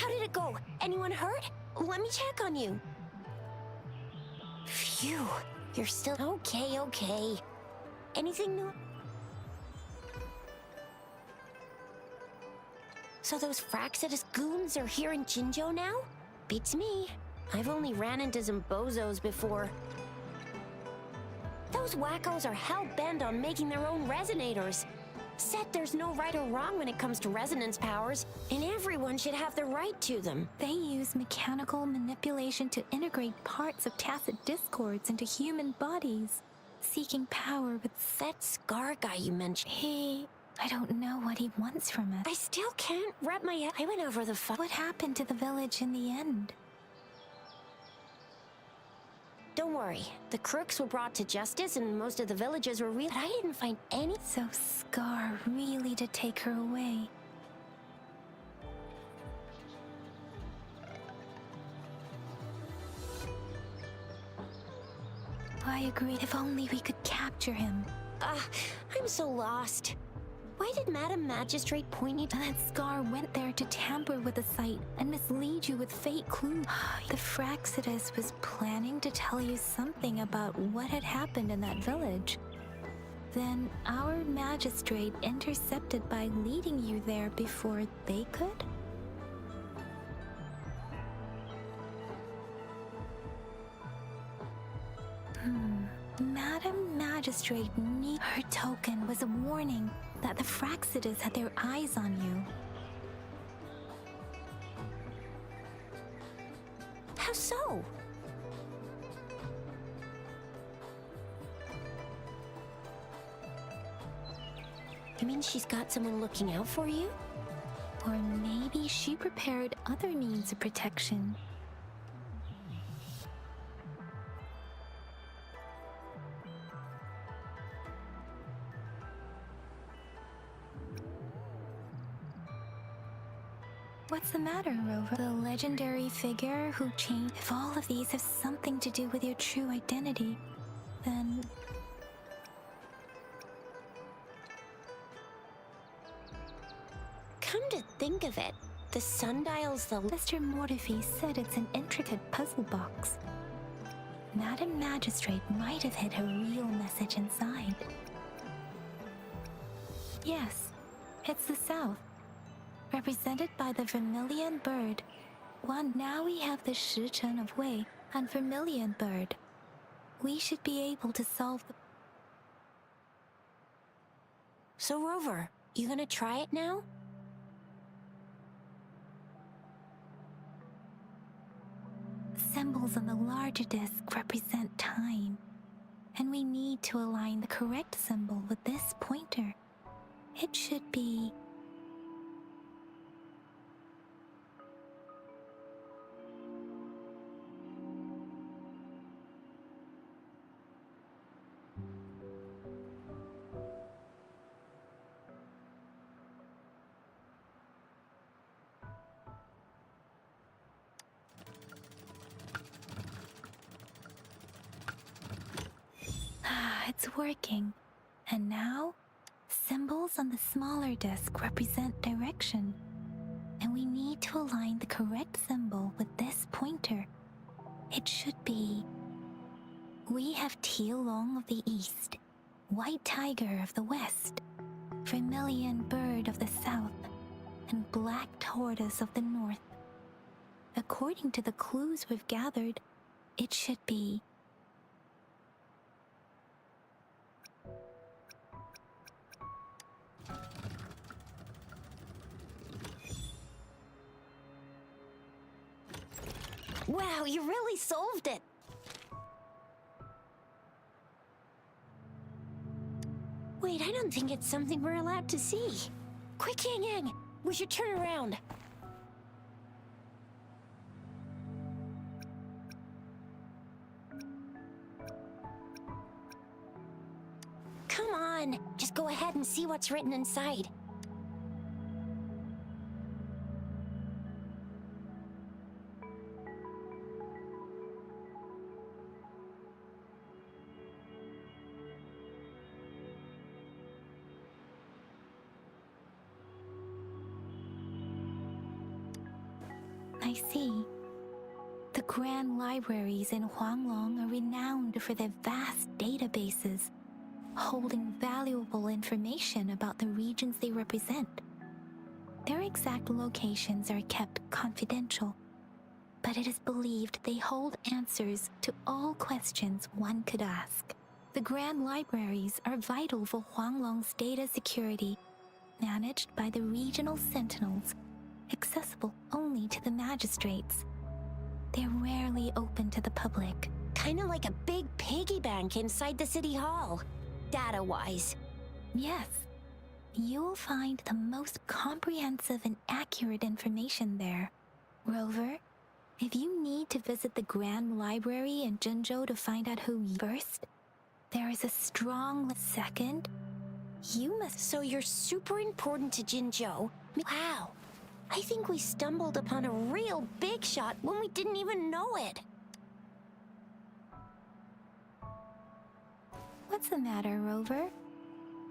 did it go? Anyone hurt? Let me check on you. Phew, you're still okay. Anything new? So those Fraxidus goons are here in Jinzhou now? Beats me. I've only ran into some bozos before. Those wackos are hell-bent on making their own resonators. Said there's no right or wrong when it comes to resonance powers, and everyone should have the right to them. They use mechanical manipulation to integrate parts of tacit discords into human bodies, seeking power with... That Scar guy you mentioned... I don't know what he wants from us. I still can't wrap my head. I went over the What happened to the village in the end? Don't worry. The crooks were brought to justice and most of the villagers were real. But I didn't find any... So Scar really did take her away. I agree. If only we could capture him. I'm so lost. Why did Madam Magistrate point you to... That Scar went there to tamper with the site and mislead you with fake clues. The Fraxidus was planning to tell you something about what had happened in that village. Then our magistrate intercepted by leading you there before they could? Madam Magistrate knew her token was a warning that the Fraxidus had their eyes on you. How so? You mean she's got someone looking out for you? Or maybe she prepared other means of protection. What's the matter, Rover? The legendary figure who changed... If all of these have something to do with your true identity, then... Come to think of it, the sundial's the... Mr. Mortefi said it's an intricate puzzle box. Madam Magistrate might have hid a real message inside. Yes, it's the South. Represented by the vermilion bird. Now we have the Shichen of Wei and vermilion bird. We should be able to solve the... So Rover, you gonna try it now? Symbols on the larger disc represent time. And we need to align the correct symbol with this pointer. It should be... It's working. And now, symbols on the smaller disc represent direction. And we need to align the correct symbol with this pointer. It should be... We have Tielong of the East, White Tiger of the West, Vermilion Bird of the South, and Black Tortoise of the North. According to the clues we've gathered, it should be... Wow, you really solved it! Wait, I don't think it's something we're allowed to see. Quick, Yang Yang! We should turn around. Come on, just go ahead and see what's written inside. I see. The grand libraries in Huanglong are renowned for their vast databases, holding valuable information about the regions they represent. Their exact locations are kept confidential, but it is believed they hold answers to all questions one could ask. The grand libraries are vital for Huanglong's data security, managed by the regional sentinels, accessible only to the magistrates. They're rarely open to the public. Kinda like a big piggy bank inside the city hall, data-wise. Yes, you'll find the most comprehensive and accurate information there. Rover, if you need to visit the Grand Library in Jinzhou to find out who first, there is a strong second. You must. So you're super important to Jinzhou? Wow. I think we stumbled upon a real big shot when we didn't even know it. What's the matter, Rover?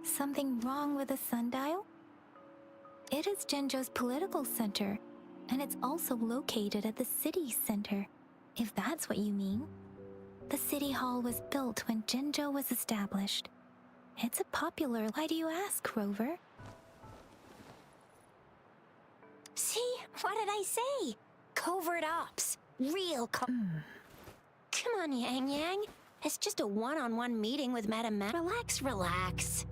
Something wrong with the sundial? It is Jinzhou's political center, and it's also located at the city center, if that's what you mean. The city hall was built when Jinzhou was established. It's a popular. Why do you ask, Rover? See? What did I say? Covert ops. Real Come on, Yang Yang. It's just a one-on-one meeting with Madame Ma. Relax, relax.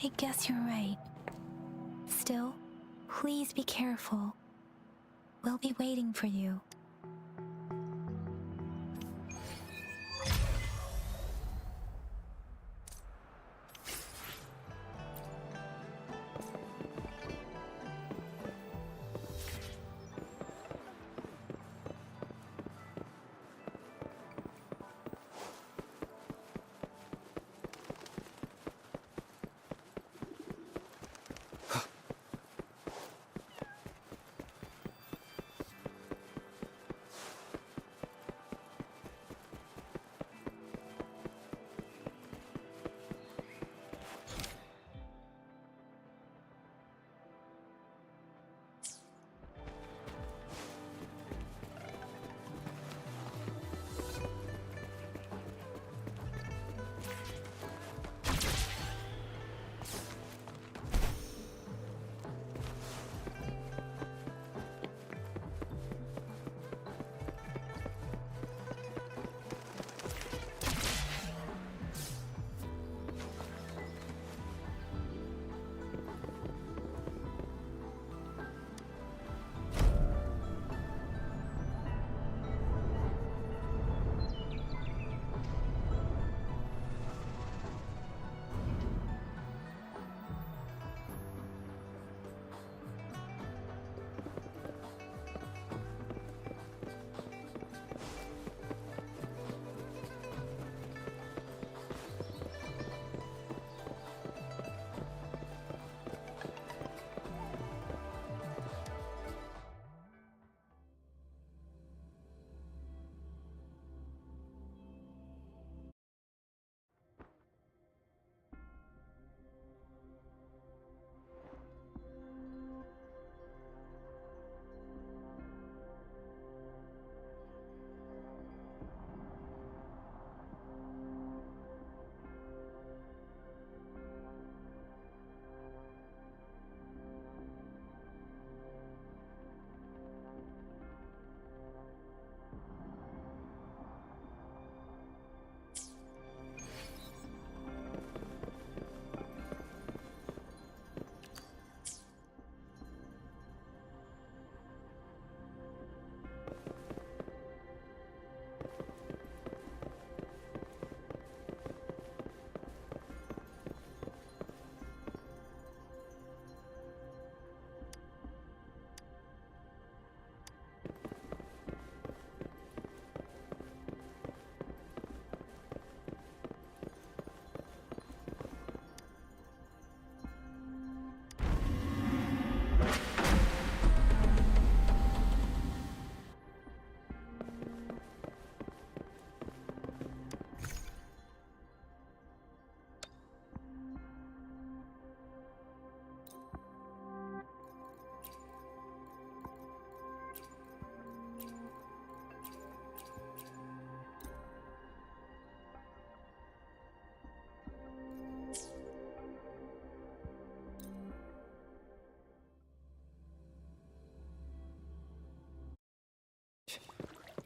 I guess you're right. Still, please be careful. We'll be waiting for you.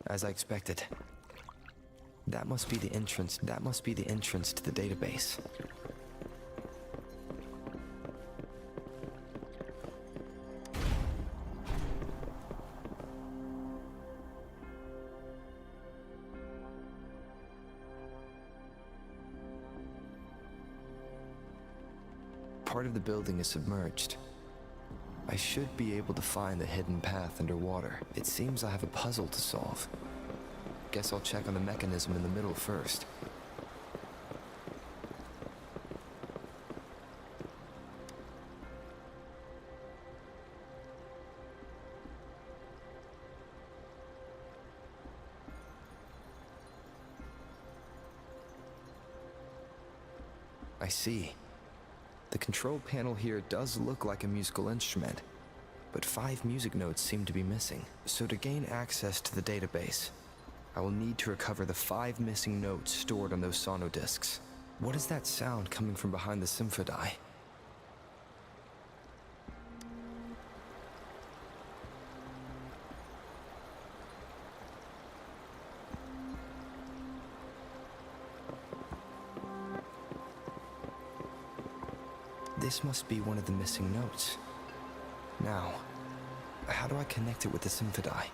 As I expected. That must be the entrance to the database. Part of the building is submerged. I should be able to find the hidden path underwater. It seems I have a puzzle to solve. Guess I'll check on the mechanism in the middle first. I see. The control panel here does look like a musical instrument, but 5 music notes seem to be missing. So to gain access to the database, I will need to recover the 5 missing notes stored on those sonodiscs. What is that sound coming from behind the symphodi? This must be one of the missing notes. Now, how do I connect it with the symphodi?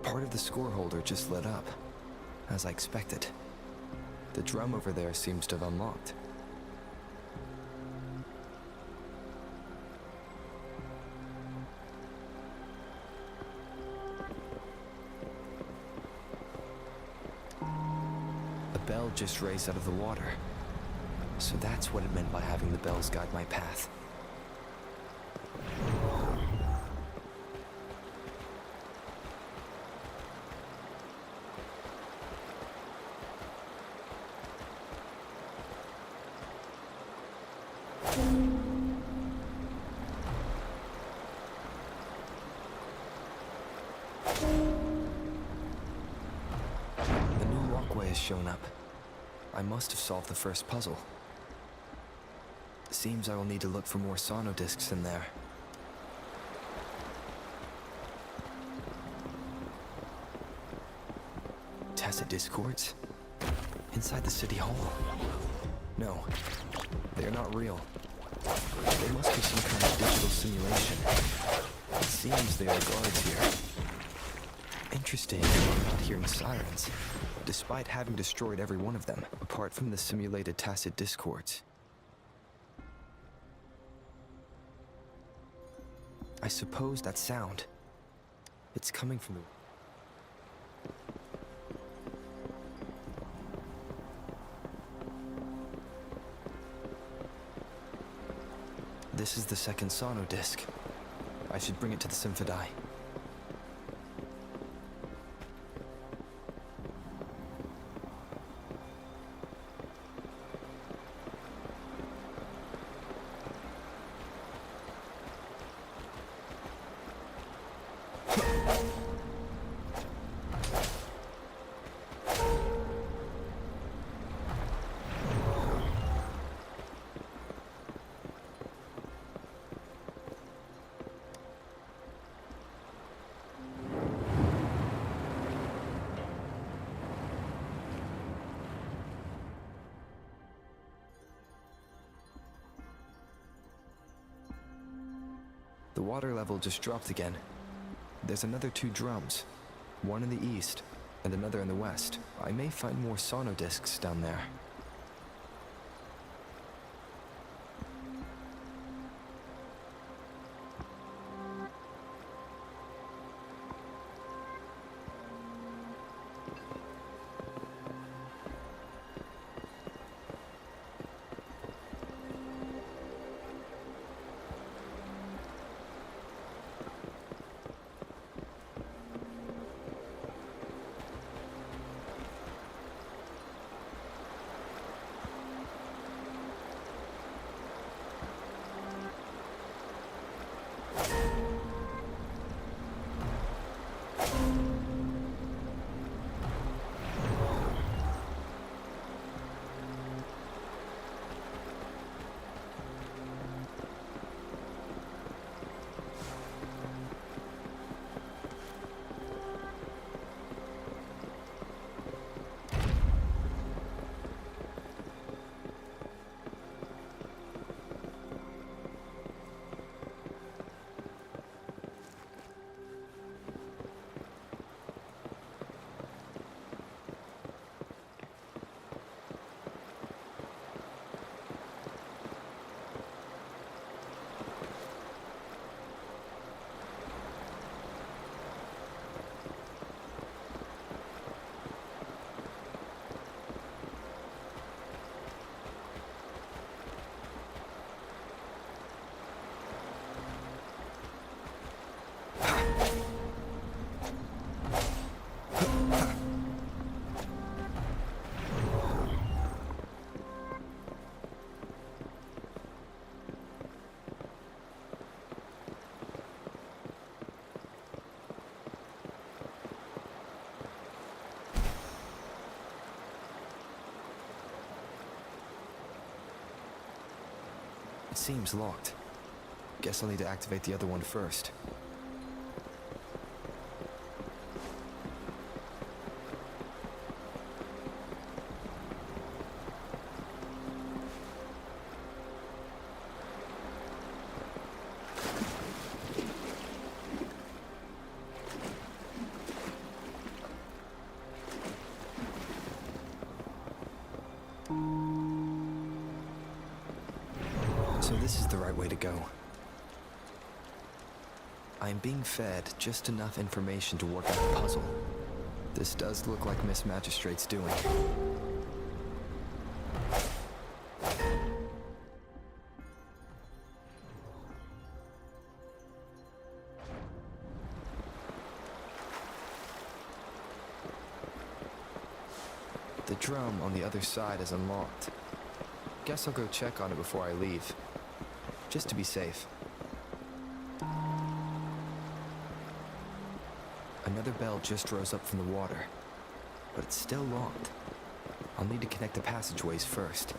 Part of the score holder just lit up, as I expected. The drum over there seems to have unlocked. A bell just raised out of the water. So that's what it meant by having the bells guide my path. A new walkway has shown up. I must have solved the first puzzle. Seems I will need to look for more sonodiscs in there. Tacit discords? Inside the city hall? No, they are not real. They must be some kind of digital simulation. It seems they are the guards here. Interesting, I'm not hearing sirens, despite having destroyed every one of them, apart from the simulated tacit discords. I suppose that sound, it's coming from the... This is the second sonodisc. I should bring it to the symphodi. The water level just dropped again. There's another 2 drums, one in the east and another in the west. I may find more sonodiscs down there. seems locked. Guess I'll need to activate the other one first. So this is the right way to go. I'm being fed just enough information to work out the puzzle. This does look like Miss Magistrate's doing. The drum on the other side is unlocked. Guess I'll go check on it before I leave, just to be safe. Another bell just rose up from the water, but it's still locked. I'll need to connect the passageways first.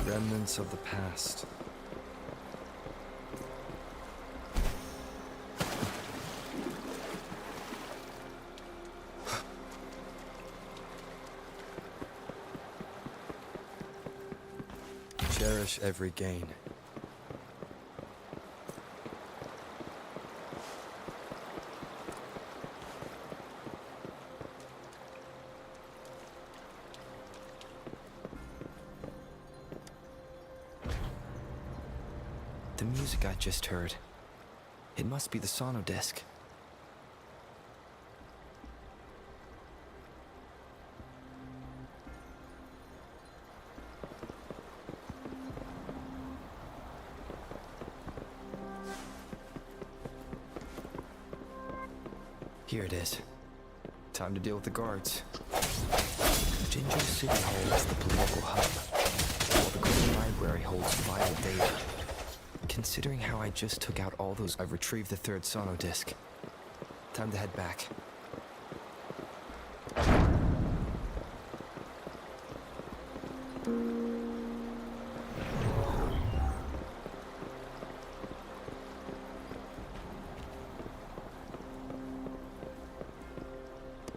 Remnants of the past. Cherish every gain. The music I just heard. It must be the sonodisc. Here it is. Time to deal with the guards. Ginger City Hall is the political hub, while the Green Library holds vital data. Considering how I just took out all those, I've retrieved the third sonodisc. Time to head back.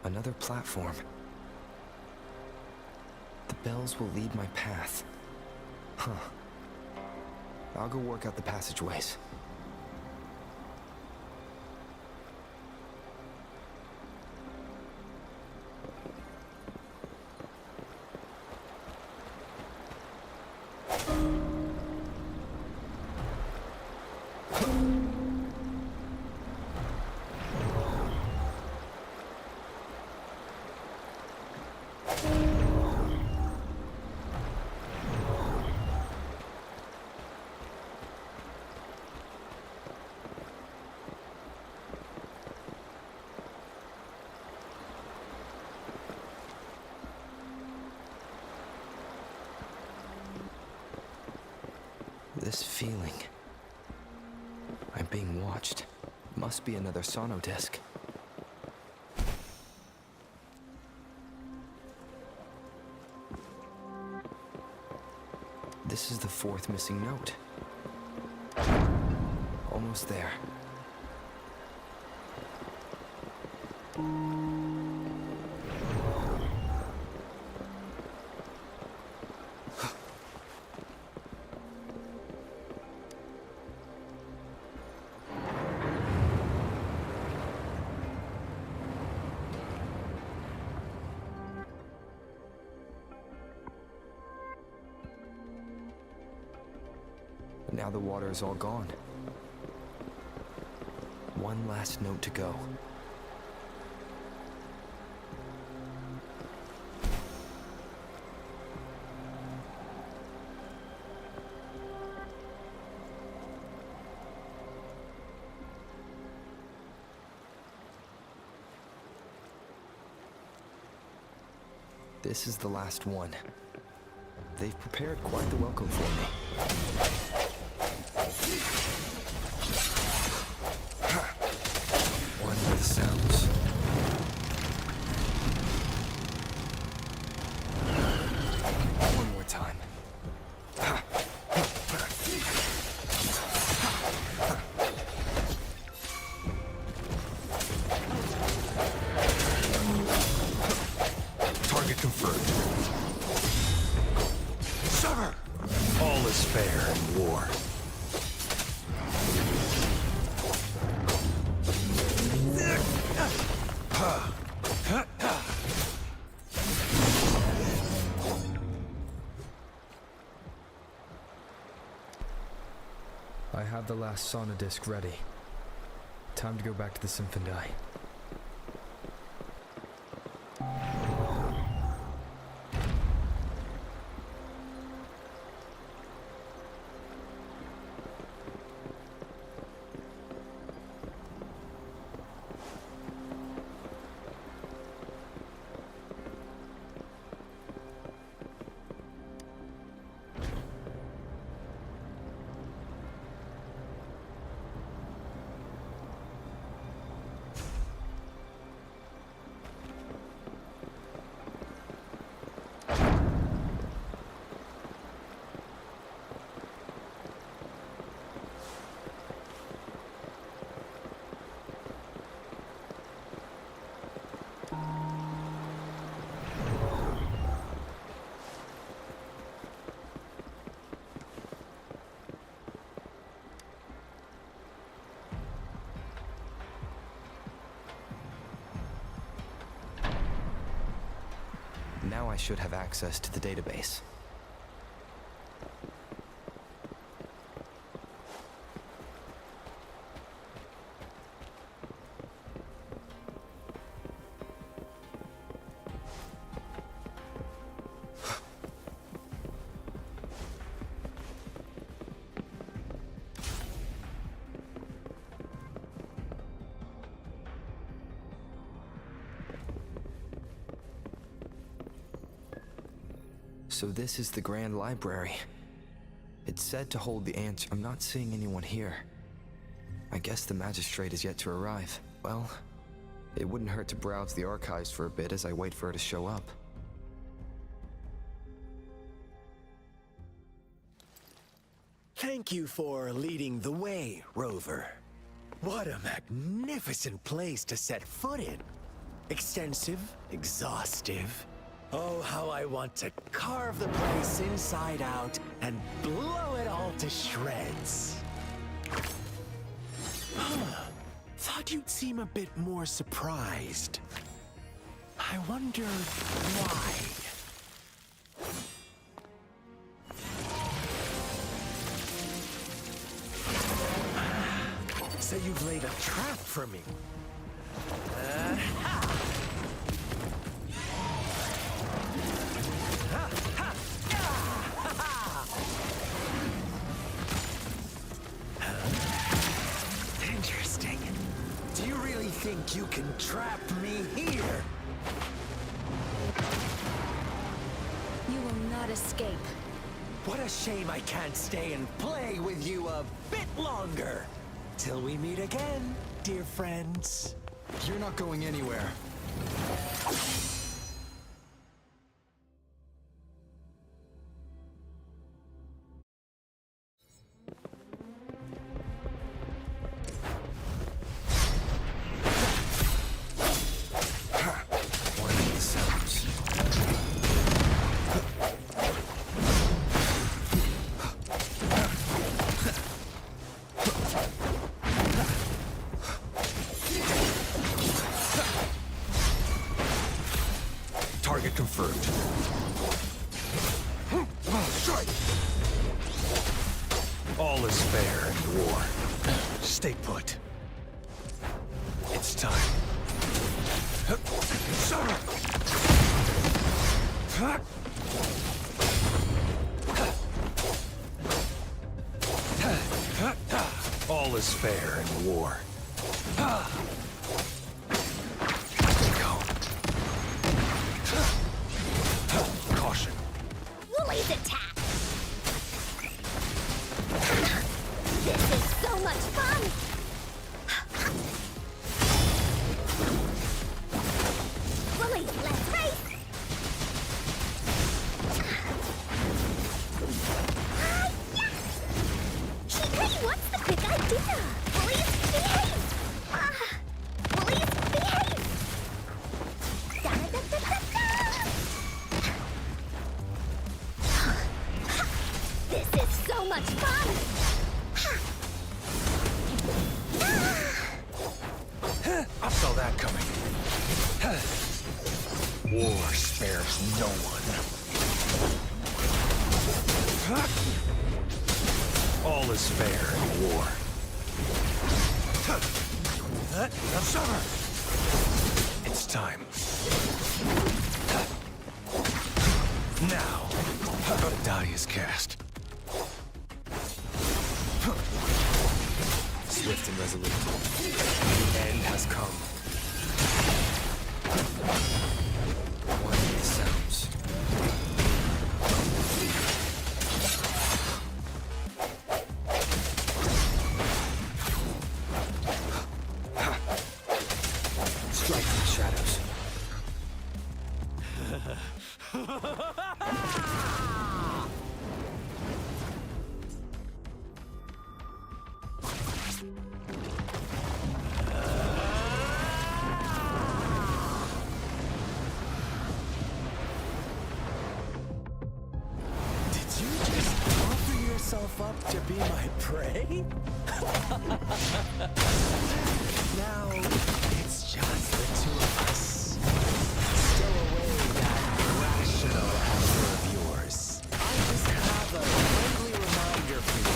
Another platform. The bells will lead my path. Huh. I'll go work out the passageways. This feeling. I'm being watched. Must be another sonodisc. This is the fourth missing note. Almost there. Now the water is all gone. One last note to go. This is the last one. They've prepared quite the welcome for me. One with the sounds. One more time. Target confirmed. Sever! All is fair in war. I have the last sauna disc ready. Time to go back to the Symphony. Now I should have access to the database. So this is the Grand Library. It's said to hold the answer. I'm not seeing anyone here. I guess the magistrate is yet to arrive. Well, it wouldn't hurt to browse the archives for a bit as I wait for her to show up. Thank you for leading the way, Rover. What a magnificent place to set foot in. Extensive, exhaustive. Oh, how I want to carve the place inside out and blow it all to shreds. Thought you'd seem a bit more surprised. I wonder why. So you've laid a trap for me. Interesting. Do you really think you can trap me here? You will not escape. What a shame I can't stay and play with you a bit longer. Till we meet again, dear friends. You're not going anywhere. One of the sounds. Target confirmed. Strike! All is fair in war. Stay put. It's time. All is fair in war. Go. Caution. Woolly's attack! This is so much fun! Woolly, let's race! Hey, what's the quick idea? Woolly's behave! Woolly's behave! Da-da-da-da-da-da! This is so much fun! I saw that coming. War spares no one. All is fair in war. Summer! It's time. Now, the die is cast. Swift and resolute. The end has come. What are these sounds? Strike from the shadows. Did you just offer yourself up to be my prey? Now, it's just the two of us. Still away that rational answer of yours. I just have a friendly reminder for you.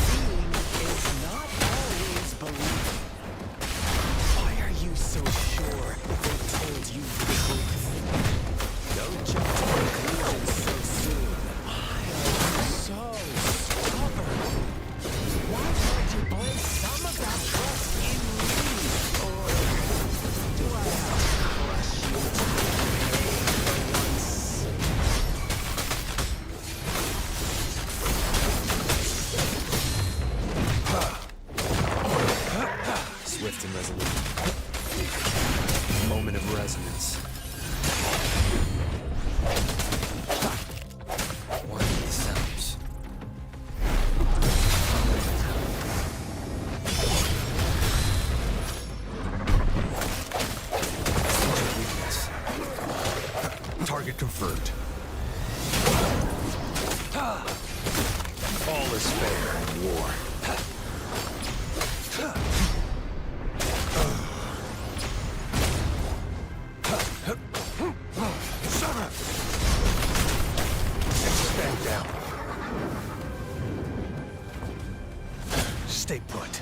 Seeing is not always believing. Why are you so sure they told you the truth? Don't jump to conclusions so soon. Why are you so stubborn? Why can't you place some of that trust in me? Or do I have to crush you to the once? Swift and resolute. Moment of resonance. What are these sounds? Weakness. Target confirmed. All is fair in war. Stand down. Stay put.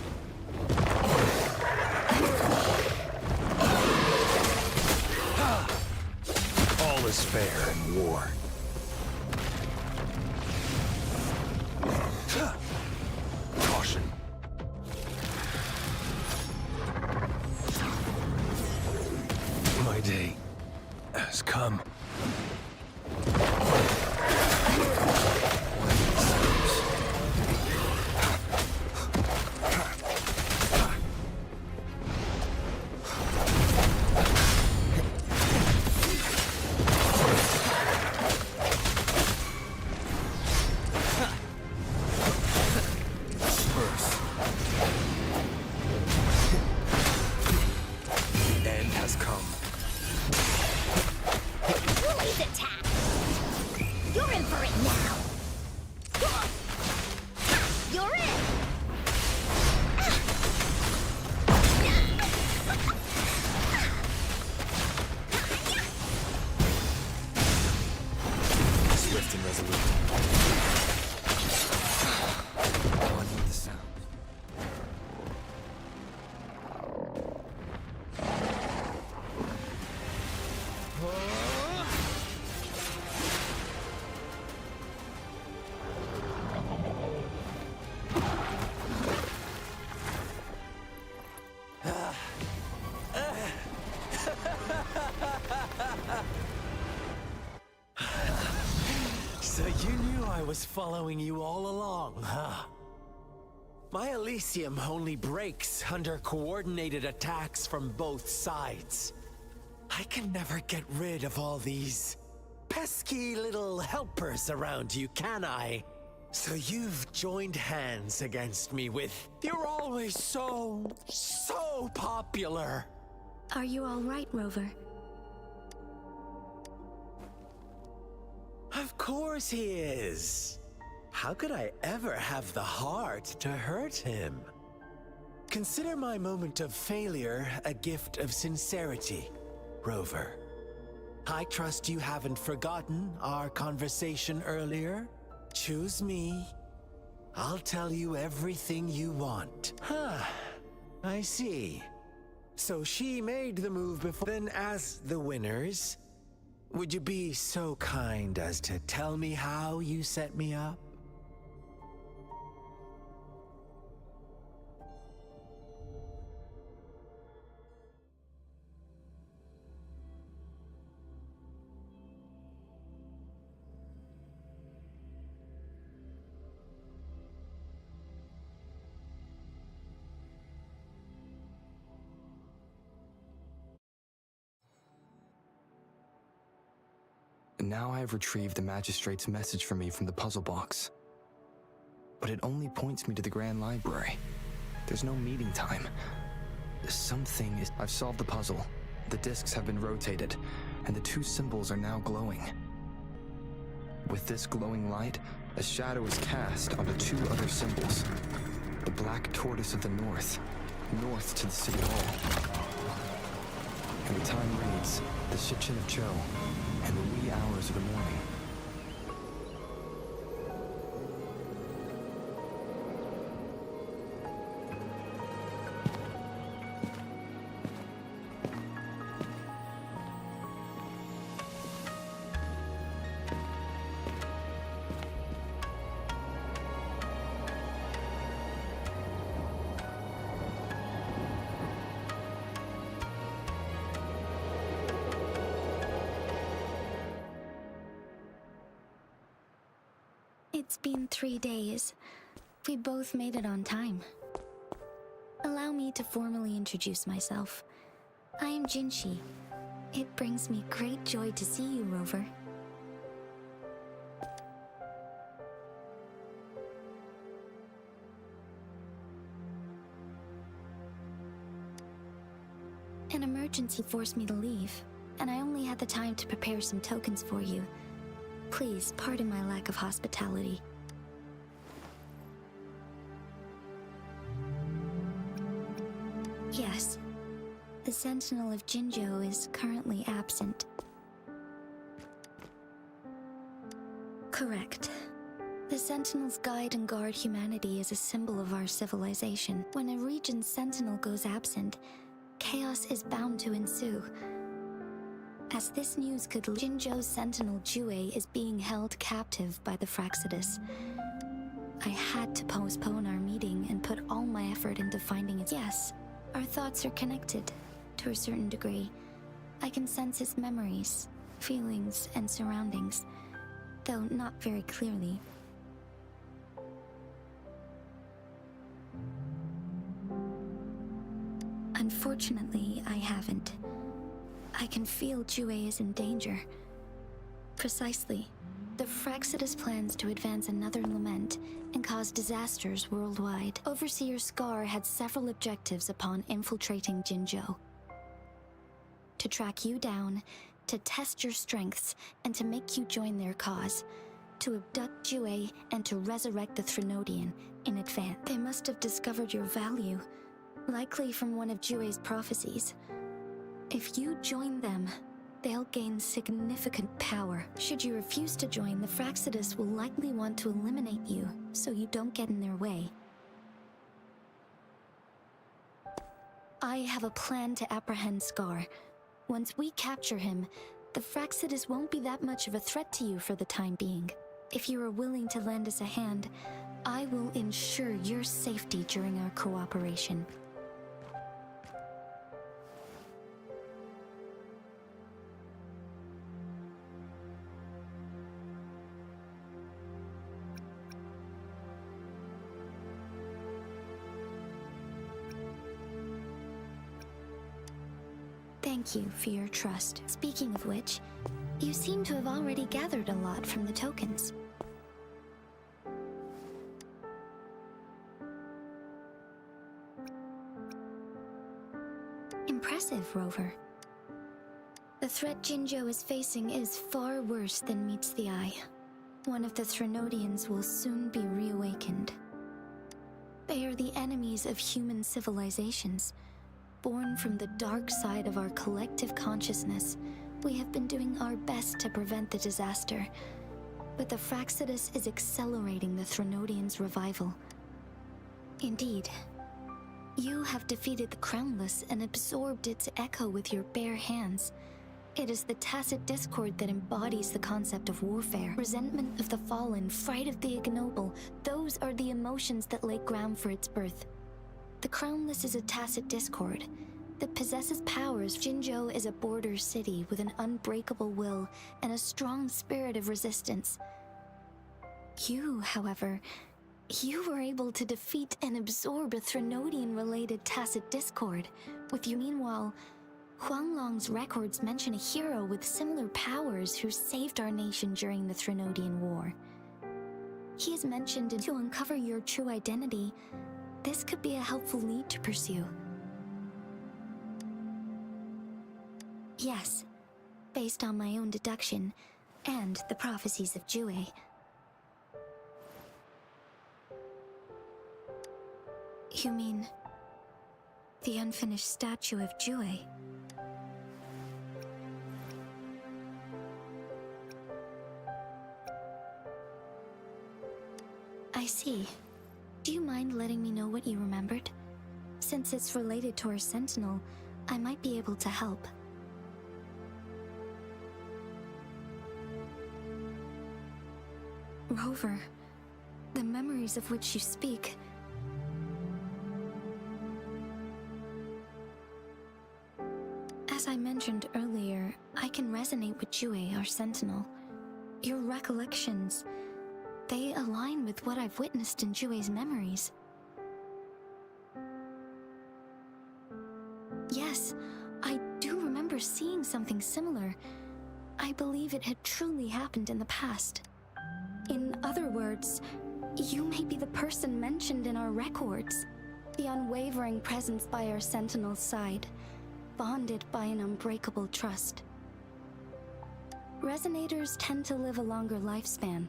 All is fair in war. Caution. My day has come. The end has come. Woolly's attack! You're in for it now! You're in! Swift and resolute. So you knew I was following you all along, huh? My Elysium only breaks under coordinated attacks from both sides. I can never get rid of all these pesky little helpers around you, can I? So you've joined hands against me with, "You're always so popular." Are you all right, Rover? Of course he is. How could I ever have the heart to hurt him? Consider my moment of failure a gift of sincerity, Rover. I trust you haven't forgotten our conversation earlier. Choose me. I'll tell you everything you want. Huh. I see. So she made the move before. Then as the winners, would you be so kind as to tell me how you set me up? Now I have retrieved the magistrate's message for me from the puzzle box. But it only points me to the Grand Library. There's no meeting time. Something is... I've solved the puzzle. The discs have been rotated, and the two symbols are now glowing. With this glowing light, a shadow is cast onto two other symbols. The Black Tortoise of the North, north to the City Hall. And the time reads, the Shichin of Joe, and the wee hours of the morning. It's been 3 days. We both made it on time. Allow me to formally introduce myself. I am Jinshi. It brings me great joy to see you, Rover. An emergency forced me to leave, and I only had the time to prepare some tokens for you. Please pardon my lack of hospitality. Yes, the Sentinel of Jinzhou is currently absent. Correct. The Sentinels guide and guard humanity as a symbol of our civilization. When a region's Sentinel goes absent, chaos is bound to ensue. As this news could Jinzhou's Sentinel Jue is being held captive by the Fraxidus. I had to postpone our meeting and put all my effort into finding it. Yes, our thoughts are connected, to a certain degree. I can sense his memories, feelings, and surroundings, though not very clearly. Unfortunately, I haven't. I can feel Jue is in danger. Precisely. The Fraxidus plans to advance another lament and cause disasters worldwide. Overseer Scar had several objectives upon infiltrating Jinzhou. To track you down, to test your strengths, and to make you join their cause. To abduct Jue and to resurrect the Threnodian in advance. They must have discovered your value, likely from one of Jue's prophecies. If you join them, they'll gain significant power. Should you refuse to join, the Fraxidus will likely want to eliminate you, so you don't get in their way. I have a plan to apprehend Scar. Once we capture him, the Fraxidus won't be that much of a threat to you for the time being. If you are willing to lend us a hand, I will ensure your safety during our cooperation. thank you for your trust. Speaking of which, you seem to have already gathered a lot from the tokens. Impressive, Rover. The threat Jinzhou is facing is far worse than meets the eye. One of the Threnodians will soon be reawakened. They are the enemies of human civilizations. Born from the dark side of our collective consciousness, we have been doing our best to prevent the disaster. But the Fraxidus is accelerating the Threnodians' revival. Indeed, you have defeated the Crownless and absorbed its echo with your bare hands. It is the tacit discord that embodies the concept of warfare. Resentment of the fallen, fright of the ignoble, those are the emotions that lay ground for its birth. The Crownless is a tacit discord that possesses powers. Jinzhou is a border city with an unbreakable will and a strong spirit of resistance. You, however, you were able to defeat and absorb a Threnodian-related tacit discord. With you, meanwhile, Huanglong's records mention a hero with similar powers who saved our nation during the Threnodian War. He is mentioned to uncover your true identity. This could be a helpful lead to pursue. Yes, based on my own deduction and the prophecies of Jue. You mean the unfinished statue of Jue? I see. Do you mind letting me know what you remembered? Since it's related to our sentinel, I might be able to help. Rover, the memories of which you speak... As I mentioned earlier, I can resonate with Jue, our sentinel. Your recollections... they align with what I've witnessed in Jue's memories. Yes, I do remember seeing something similar. I believe it had truly happened in the past. In other words, you may be the person mentioned in our records. The unwavering presence by our sentinel's side, bonded by an unbreakable trust. Resonators tend to live a longer lifespan,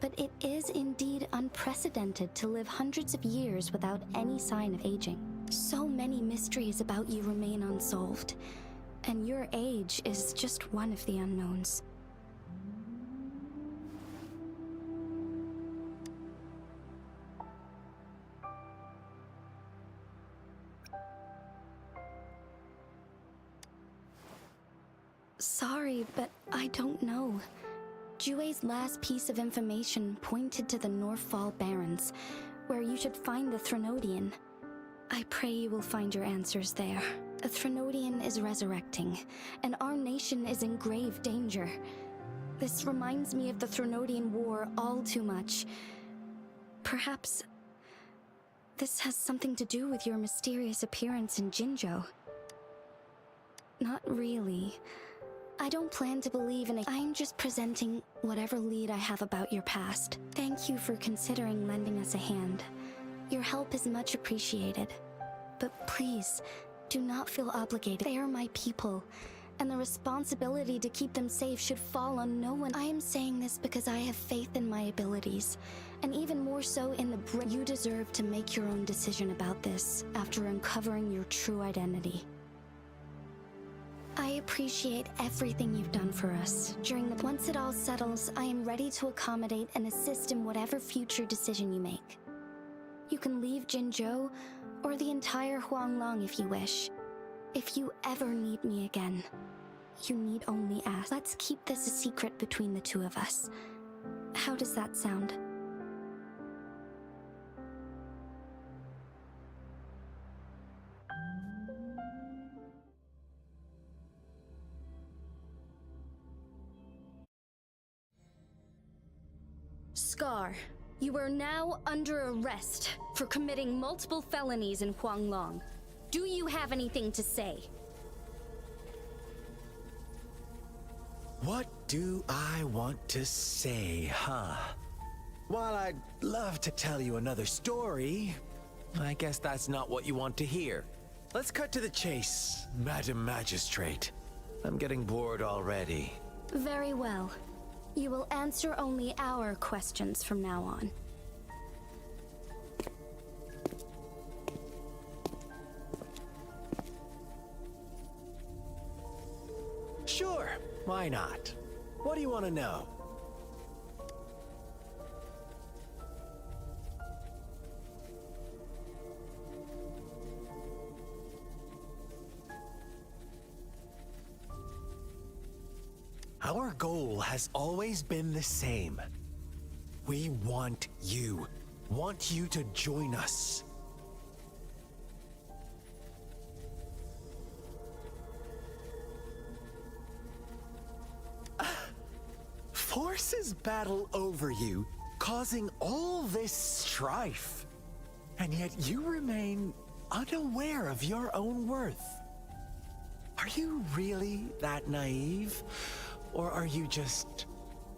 but it is indeed unprecedented to live hundreds of years without any sign of aging. So many mysteries about you remain unsolved, and your age is just one of the unknowns. Sorry, but I don't know. Jue's last piece of information pointed to the Northfall Barrens, where you should find the Threnodian. I pray you will find your answers there. A Threnodian is resurrecting, and our nation is in grave danger. This reminds me of the Threnodian War all too much. Perhaps this has something to do with your mysterious appearance in Jinzhou. Not really. I don't plan to believe in it. I'm just presenting whatever lead I have about your past. Thank you for considering lending us a hand. Your help is much appreciated. But please, do not feel obligated. They are my people, and the responsibility to keep them safe should fall on no one. I am saying this because I have faith in my abilities, and even more so in the you deserve to make your own decision about this after uncovering your true identity. I appreciate everything you've done for us. Once it all settles, I am ready to accommodate and assist in whatever future decision you make. You can leave Jinzhou, or the entire Huanglong if you wish. If you ever need me again, you need only ask. Let's keep this a secret between the two of us. How does that sound? Scar, you are now under arrest for committing multiple felonies in Huanglong. Do you have anything to say? do I want to say, huh? While I'd love to tell you another story, I guess that's not what you want to hear. Let's cut to the chase, Madam Magistrate. I'm getting bored already. Very well. You will answer only our questions from now on. Sure, why not? What do you want to know? Our goal has always been the same. We want you to join us. Forces battle over you, causing all this strife. And yet you remain unaware of your own worth. Are you really that naive? Or are you just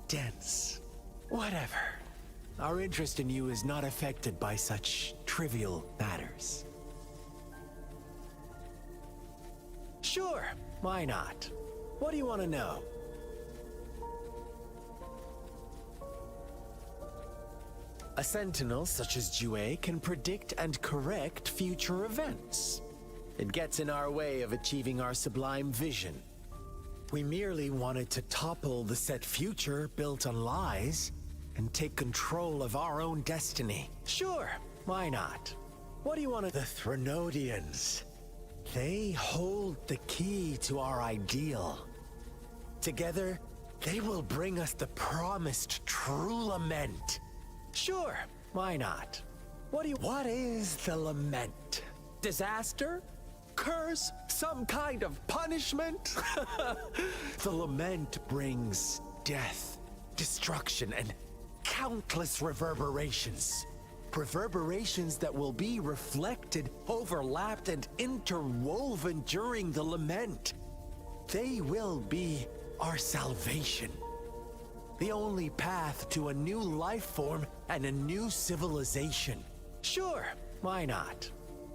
dense? Whatever. Our interest in you is not affected by such trivial matters. Sure, why not? What do you want to know? A sentinel such as Jue can predict and correct future events. It gets in our way of achieving our sublime vision. We merely wanted to topple the set future built on lies and take control of our own destiny. Sure, why not? What do you want to— The Threnodians. They hold the key to our ideal. Together, they will bring us the promised true lament. Sure, why not? What is the lament? Disaster? Curse? Some kind of punishment? The lament brings death, destruction, and countless reverberations. Reverberations that will be reflected, overlapped, and interwoven during the lament. They will be our salvation. The only path to a new life form and a new civilization. Sure, why not?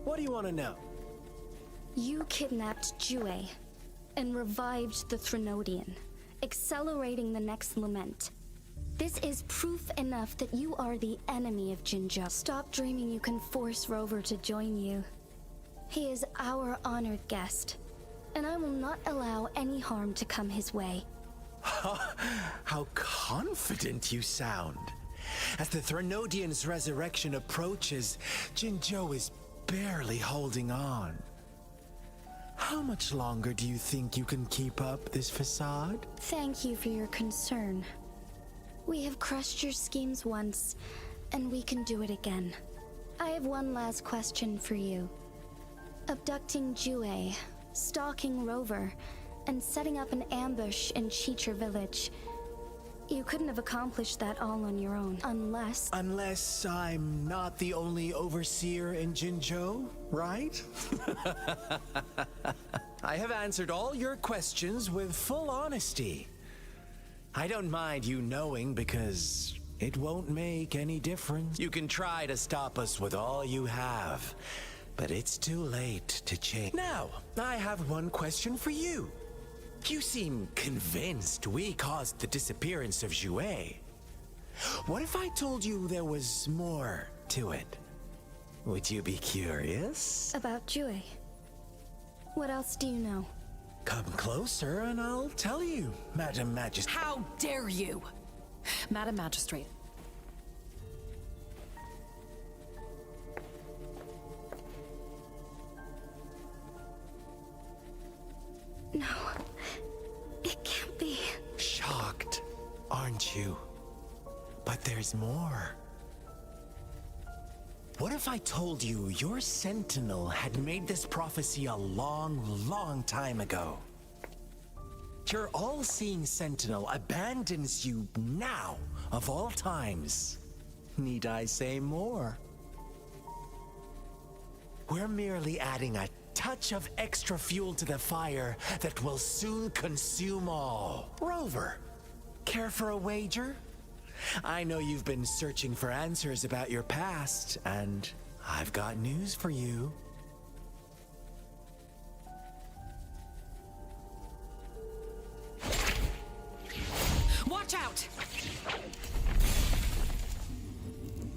What do you want to know? You kidnapped Jue and revived the Threnodian, accelerating the next lament. This is proof enough that you are the enemy of Jinzhou. Stop dreaming you can force Rover to join you. He is our honored guest, and I will not allow any harm to come his way. How confident you sound. As the Threnodian's resurrection approaches, Jinzhou is barely holding on. How much longer do you think you can keep up this facade? Thank you for your concern. We have crushed your schemes once, and we can do it again. I have one last question for you. Abducting Jue, stalking Rover, and setting up an ambush in Cheater Village. You couldn't have accomplished that all on your own, unless... Unless I'm not the only overseer in Jinzhou, right? I have answered all your questions with full honesty. I don't mind you knowing because it won't make any difference. You can try to stop us with all you have, but it's too late to change. Now, I have one question for you. You seem convinced we caused the disappearance of Jue. What if I told you there was more to it? Would you be curious? About Jue. What else do you know? Come closer and I'll tell you, Madam Magistrate. How dare you! Madam Magistrate. No. It can't be. Shocked, aren't you? But there's more. What if I told you your sentinel had made this prophecy a long, long time ago? Your all-seeing sentinel abandons you now, of all times. Need I say more? We're merely adding a touch of extra fuel to the fire that will soon consume all. Rover, Care for a wager? I know you've been searching for answers about your past, and I've got news for you. Watch out!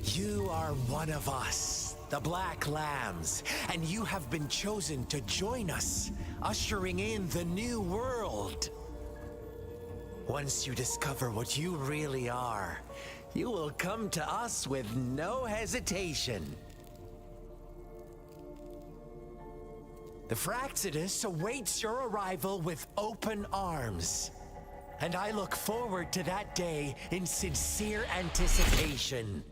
You are one of us, the Black Lambs, and you have been chosen to join us, ushering in the new world. Once you discover what you really are, you will come to us with no hesitation. The Fraxidus awaits your arrival with open arms, and I look forward to that day in sincere anticipation.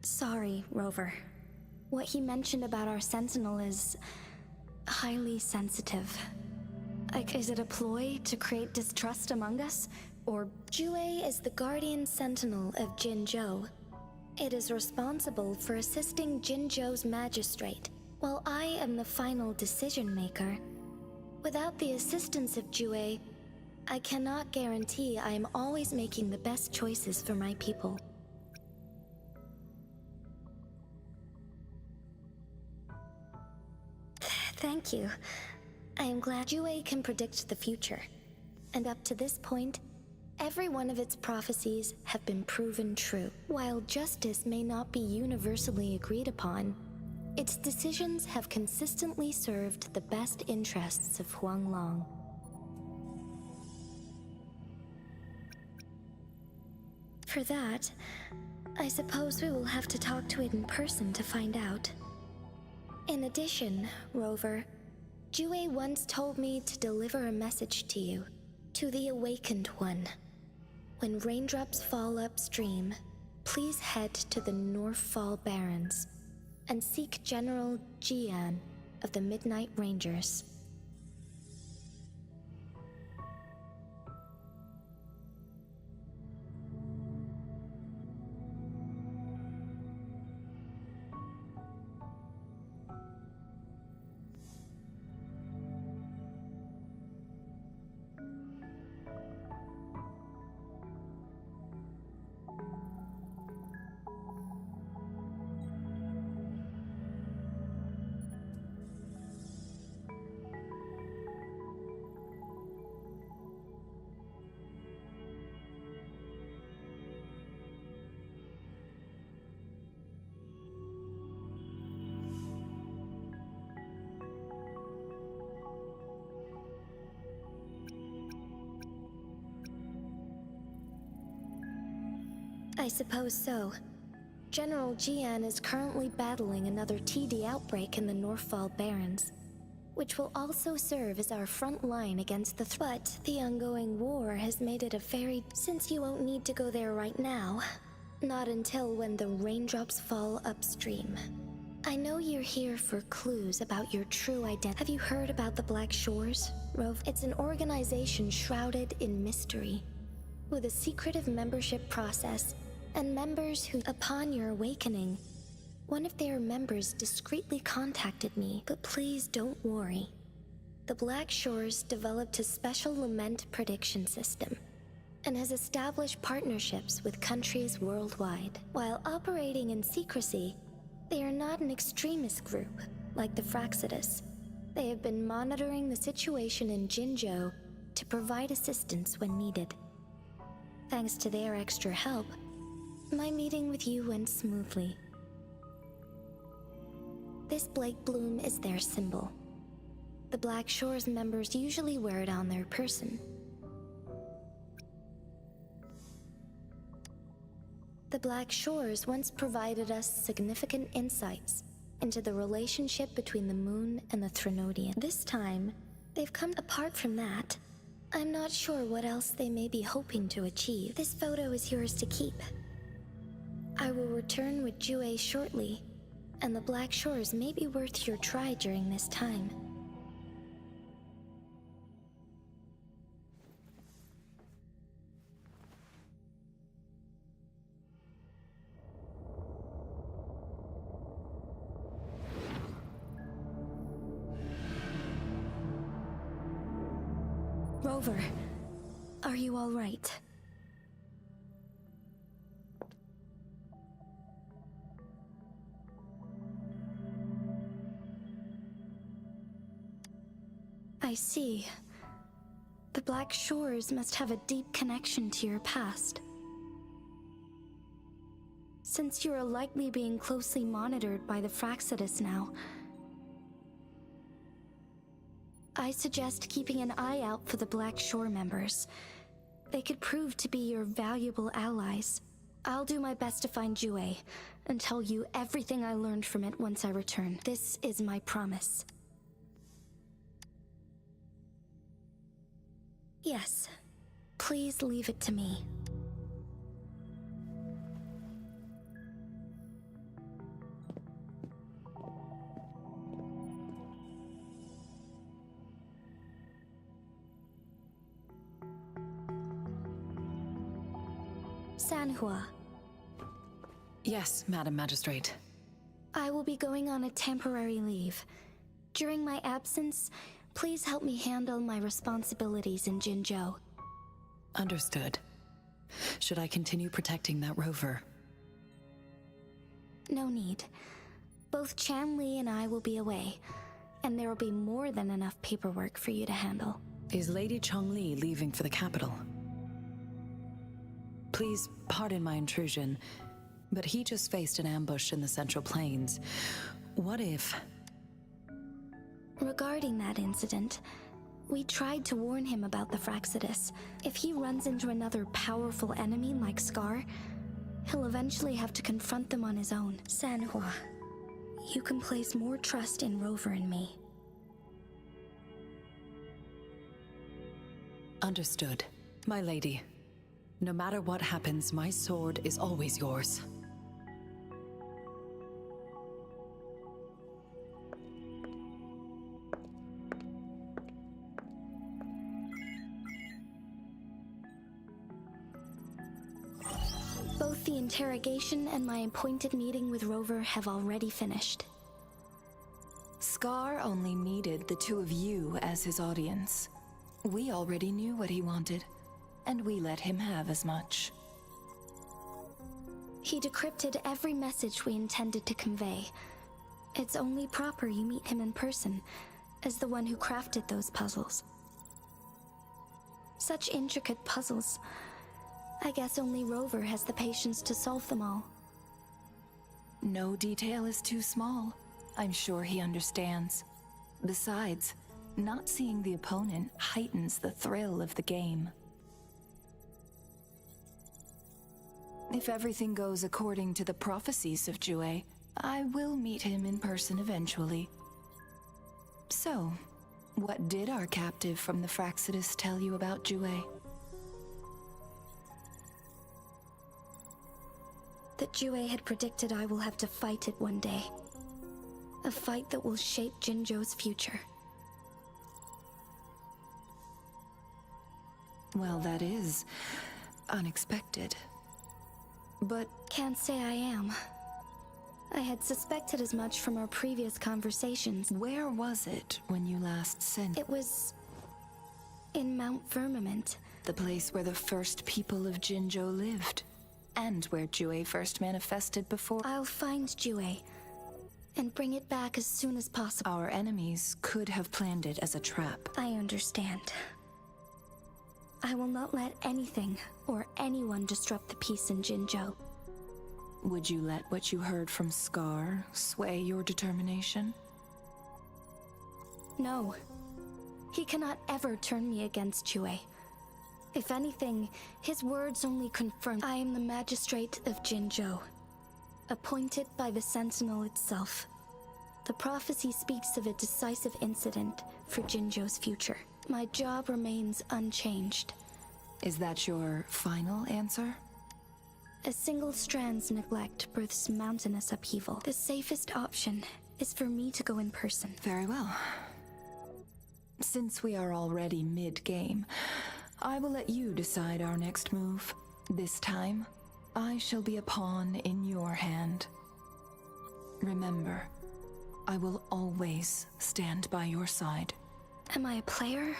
Sorry, Rover. What he mentioned about our sentinel is highly sensitive. Is it a ploy to create distrust among us? Or Jue is the guardian sentinel of Jinzhou. It is responsible for assisting Jinzhou's magistrate, while I am the final decision maker. Without the assistance of Jue, I cannot guarantee I am always making the best choices for my people. Thank you. I am glad Jue can predict the future. And up to this point, every one of its prophecies have been proven true. While justice may not be universally agreed upon, its decisions have consistently served the best interests of Huanglong. For that, I suppose we will have to talk to it in person to find out. In addition, Rover, Jue once told me to deliver a message to you, to the Awakened One. When raindrops fall upstream, please head to the Northfall Barrens and seek General Jian of the Midnight Rangers. I suppose so. General Jian is currently battling another TD outbreak in the Northfall Barrens, which will also serve as our front line against the But the ongoing war has made it a very... Since you won't need to go there right now, not until when the raindrops fall upstream. I know you're here for clues about your true identity. Have you heard about the Black Shores, Rove? It's an organization shrouded in mystery, with a secretive membership process, and members who, upon your awakening, one of their members discreetly contacted me. But please don't worry. The Black Shores developed a special lament prediction system and has established partnerships with countries worldwide. While operating in secrecy, they are not an extremist group like the Fraxidus. They have been monitoring the situation in Jinzhou to provide assistance when needed. Thanks to their extra help, my meeting with you went smoothly. This Blake Bloom is their symbol. The Black Shores members usually wear it on their person. The Black Shores once provided us significant insights into the relationship between the moon and the Threnodian. This time, they've come apart from that. I'm not sure what else they may be hoping to achieve. This photo is yours to keep. I will return with Jue shortly, and the Black Shores may be worth your try during this time. Rover, are you all right? I see. The Black Shores must have a deep connection to your past. Since you are likely being closely monitored by the Fraxidus now, I suggest keeping an eye out for the Black Shore members. They could prove to be your valuable allies. I'll do my best to find Jue and tell you everything I learned from it once I return. This is my promise. Yes, please leave it to me. Sanhua, Yes, Madam Magistrate. I will be going on a temporary leave. During my absence, please help me handle my responsibilities in Jinzhou. Understood. Should I continue protecting that rover? No need. Both Chan Li and I will be away, and there will be more than enough paperwork for you to handle. Is Lady Chongli leaving for the capital? Please pardon my intrusion, but he just faced an ambush in the Central Plains. What if... Regarding that incident, we tried to warn him about the Fraxidus. If he runs into another powerful enemy like Scar, he'll eventually have to confront them on his own. Sanhua, you can place more trust in Rover and me. Understood. My lady, no matter what happens, my sword is always yours. Both the interrogation and my appointed meeting with Rover have already finished. Scar only needed the two of you as his audience. We already knew what he wanted, and we let him have as much. He decrypted every message we intended to convey. It's only proper you meet him in person, as the one who crafted those puzzles. Such intricate puzzles. I guess only Rover has the patience to solve them all. No detail is too small. I'm sure he understands. Besides, not seeing the opponent heightens the thrill of the game. If everything goes according to the prophecies of Jue, I will meet him in person eventually. So, what did our captive from the Fraxidus tell you about Jue? That Jue had predicted I will have to fight it one day. A fight that will shape Jinzhou's future. Well, that is unexpected. But Can't say I am. I had suspected as much from our previous conversations. where was it when you last sent It was in Mount Firmament. the place where the first people of Jinzhou lived? And where Jue first manifested before? I'll find Jue and bring it back as soon as possible. Our enemies could have planned it as a trap. I understand. I will not let anything or anyone disrupt the peace in Jinzhou. Would you let what you heard from Scar sway your determination? No. He cannot ever turn me against Jue. If anything, his words only confirm I am the magistrate of Jinzhou, appointed by the Sentinel itself. The prophecy speaks of a decisive incident for Jinzhou's future. My job remains unchanged. Is that your final answer? A single strand's neglect births mountainous upheaval. The safest option is for me to go in person. Very well. Since we are already mid-game, I will let you decide our next move. This time, I shall be a pawn in your hand. Remember, I will always stand by your side. Am I a player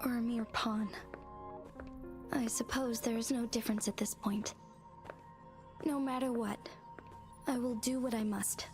or a mere pawn. I suppose there is no difference at this point. No matter what, I will do what I must.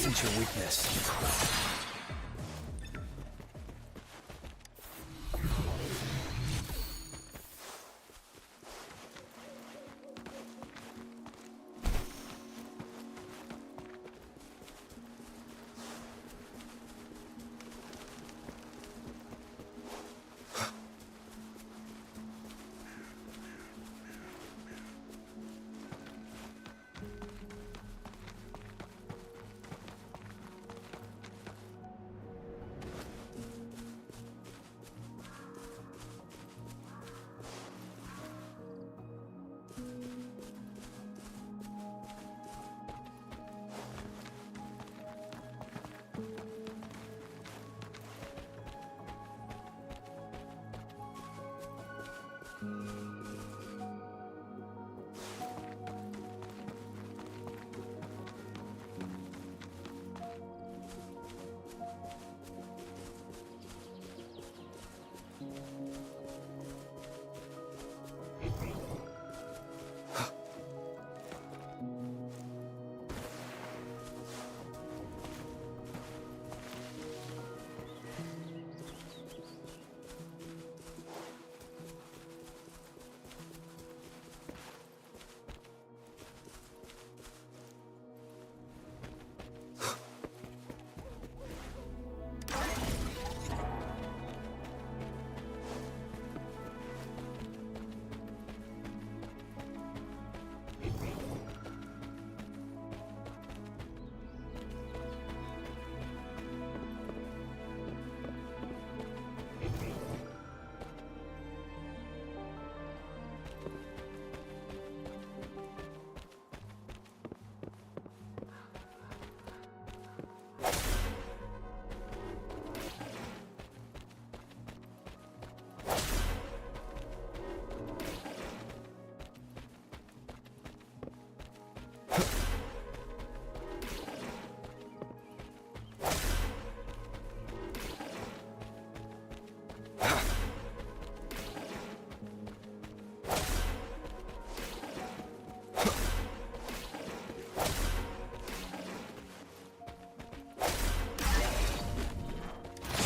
sense your weakness.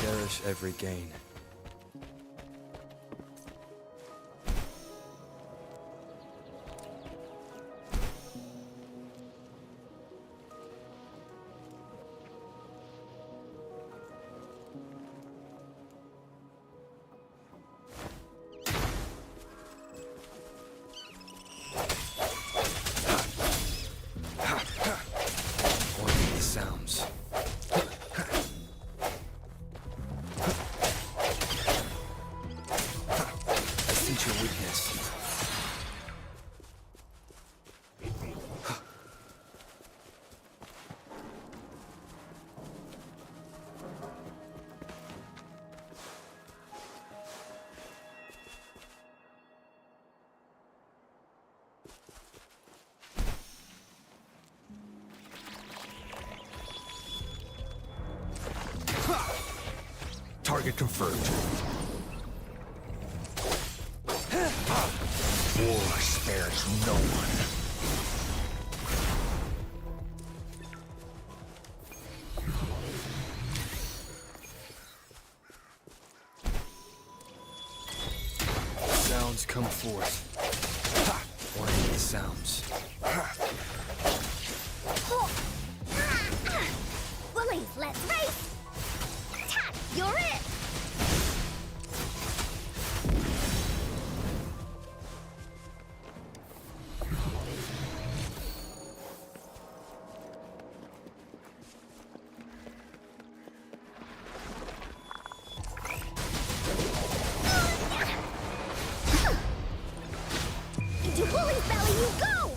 Cherish every gain. Or the sounds. Your weakness. Target confirmed. War spares no one. Sounds come forth. Or the sounds. Bullies, let's race! Tat, you're it! Into Bully's belly you go!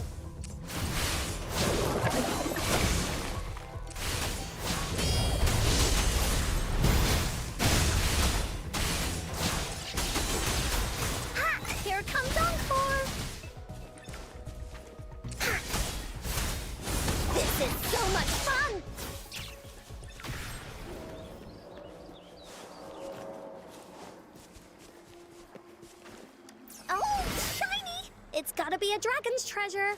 Here comes Encore! This is so much fun! Oh, shiny! It's gotta be a dragon's treasure.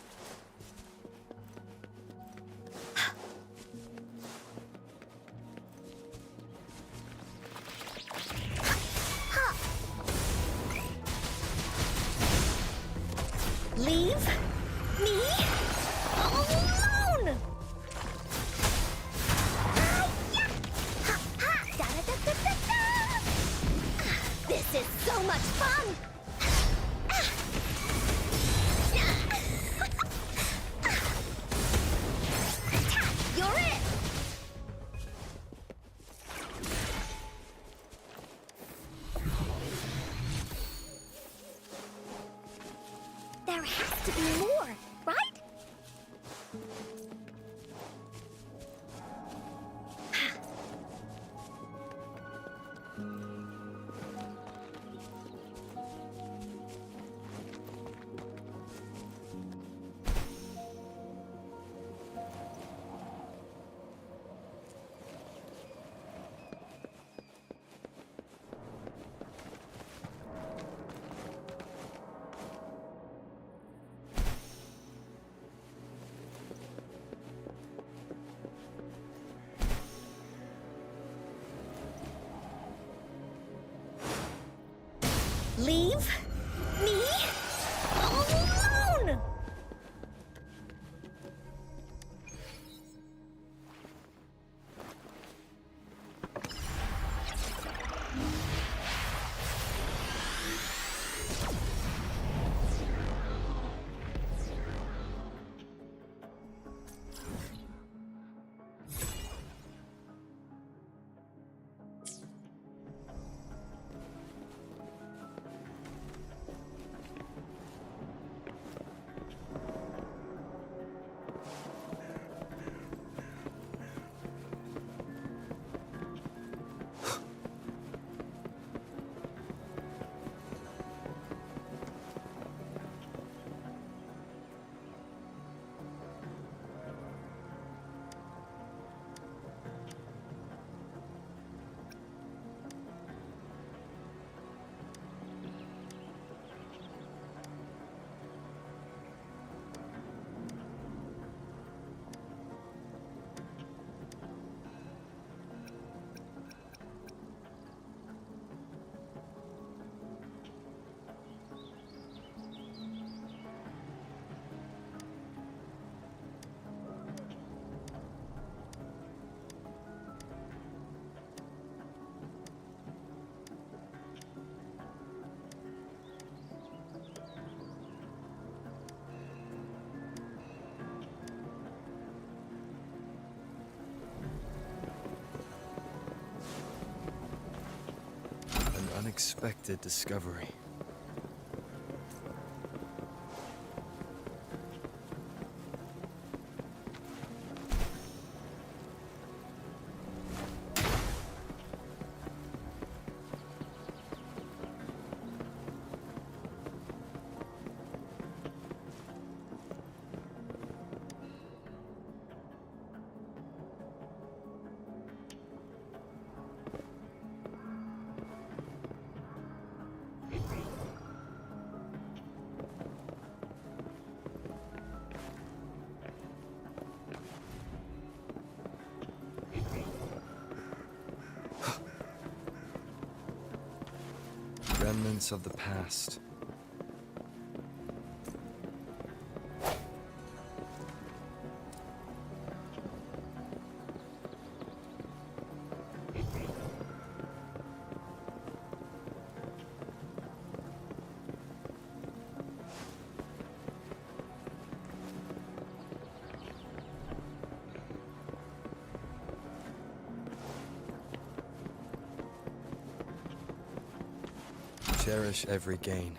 Leave me alone! This is so much fun! You're it! There has to be more, right? Leave me alone! An unexpected discovery. Remnants of the past. Cherish every gain.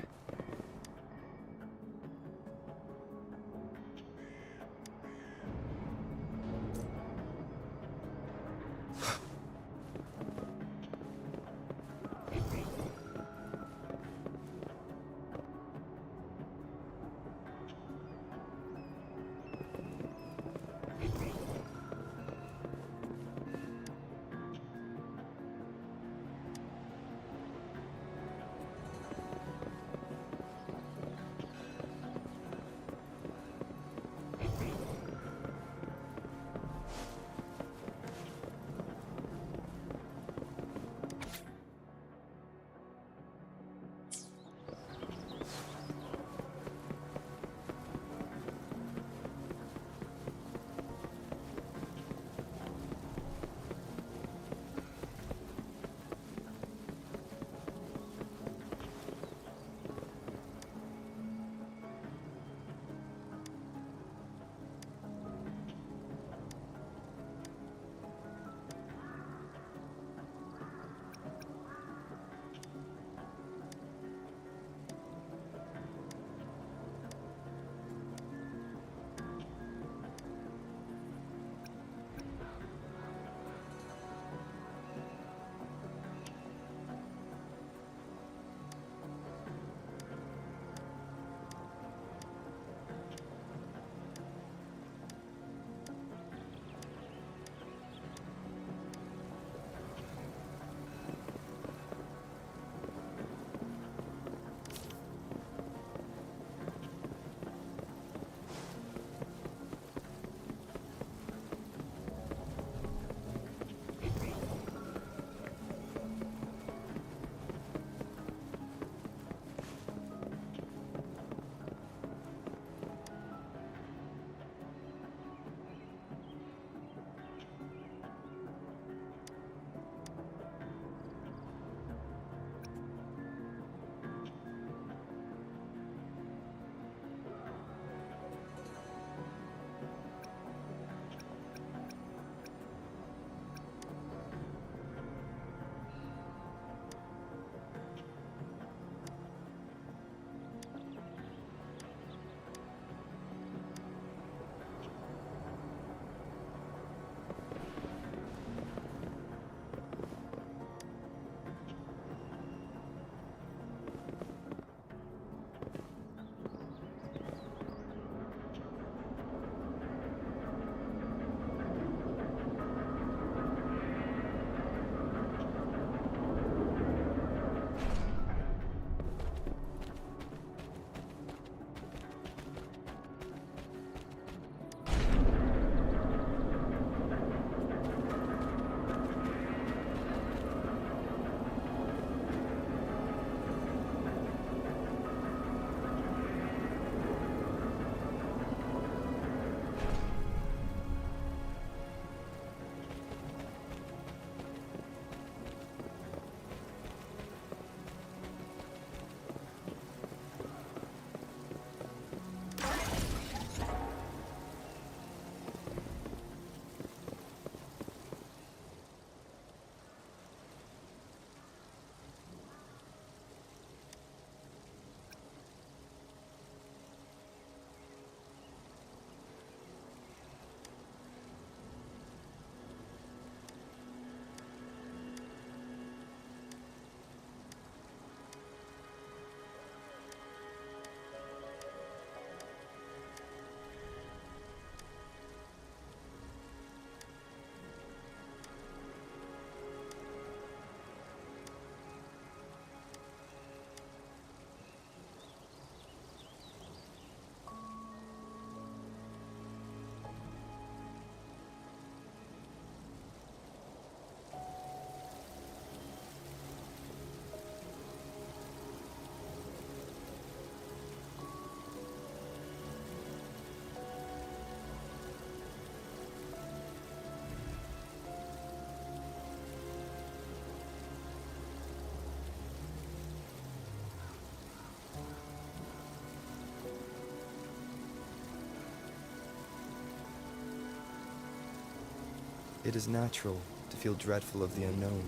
It is natural to feel dreadful of the unknown.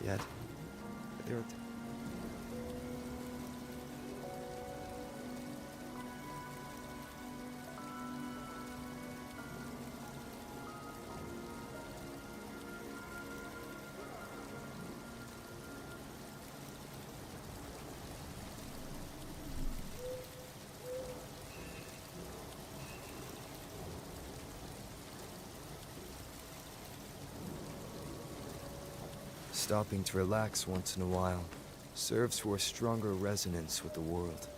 Yet, there are... Stopping to relax once in a while serves for a stronger resonance with the world.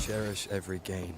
Cherish every gain.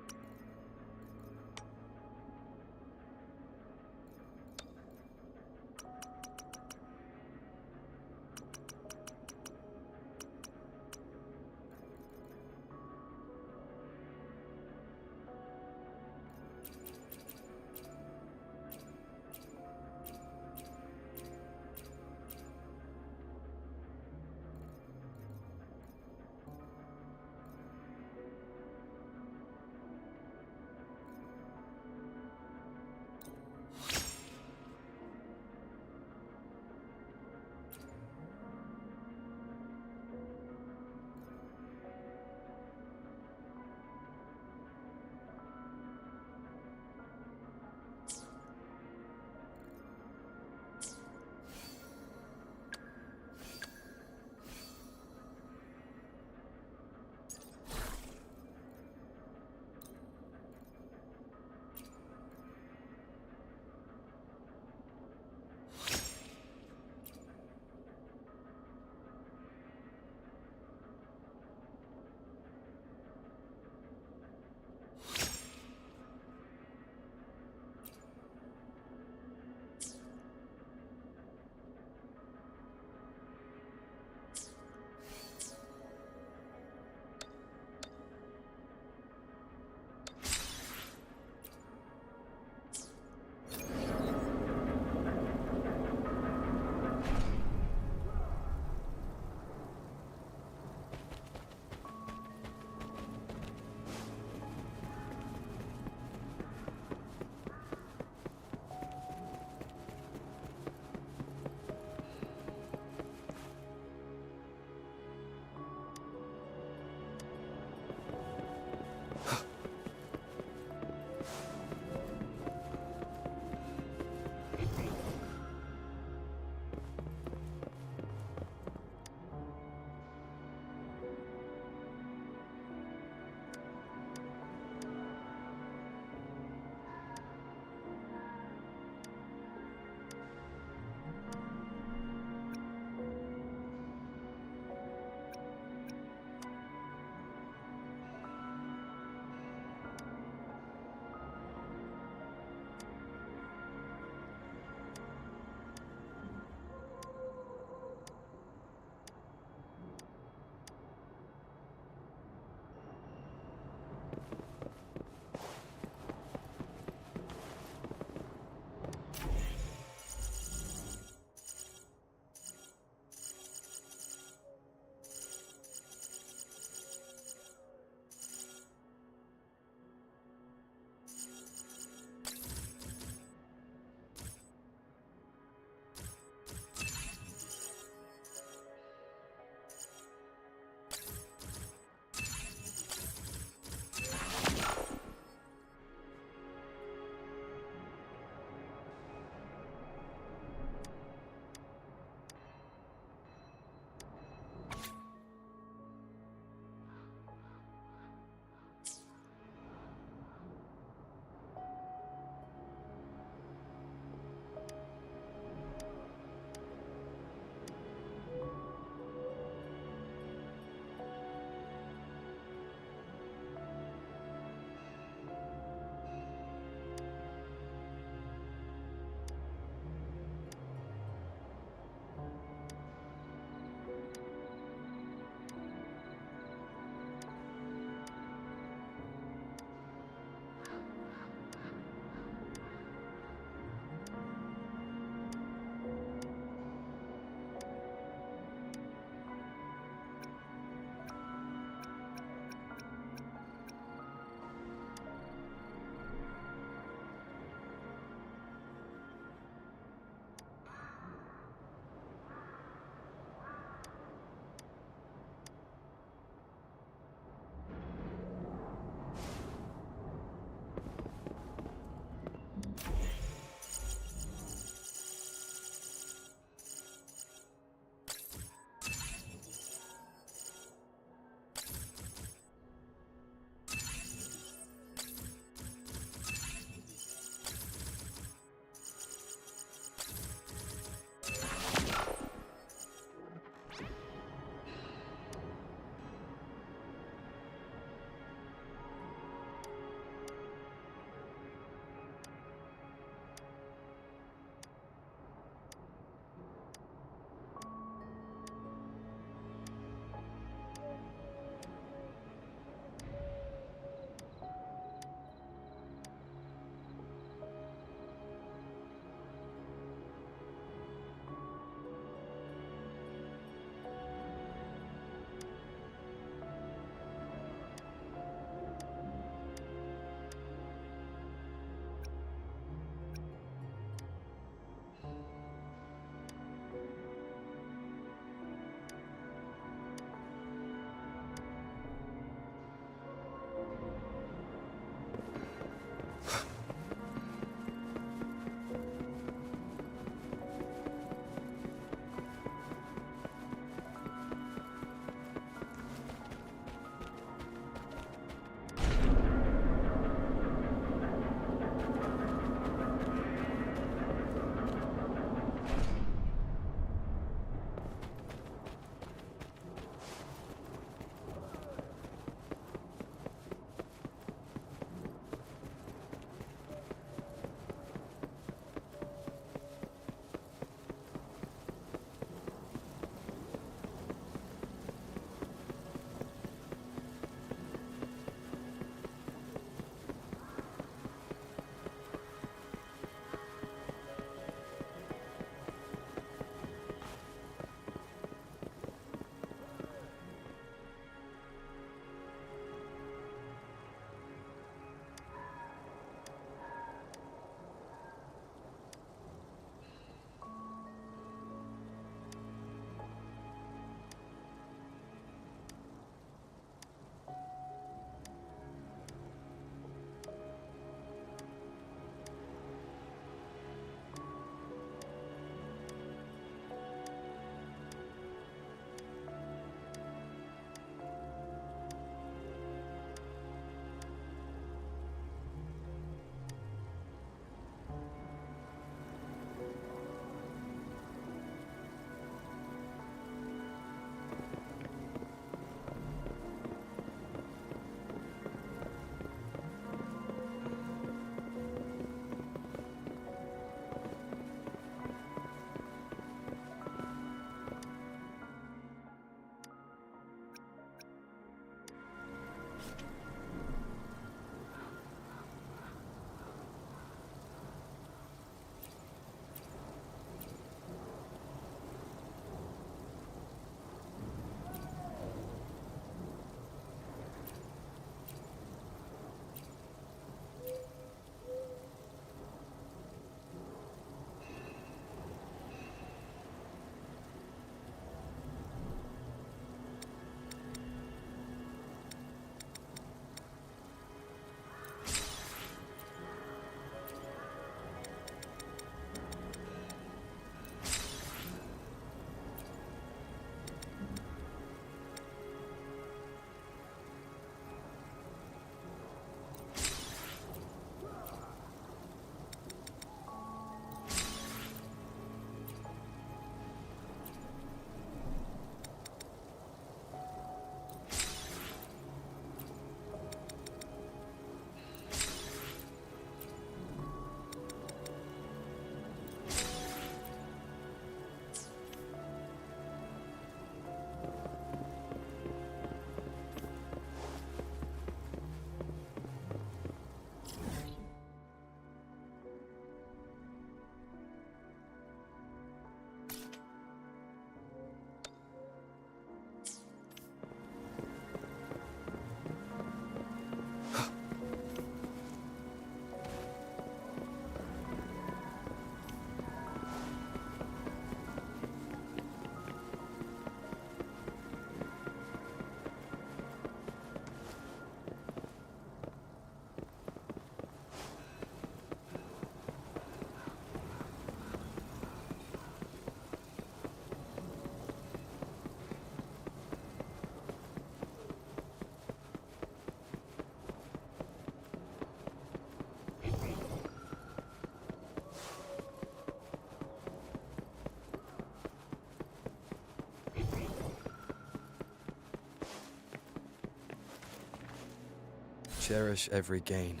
cherish every gain.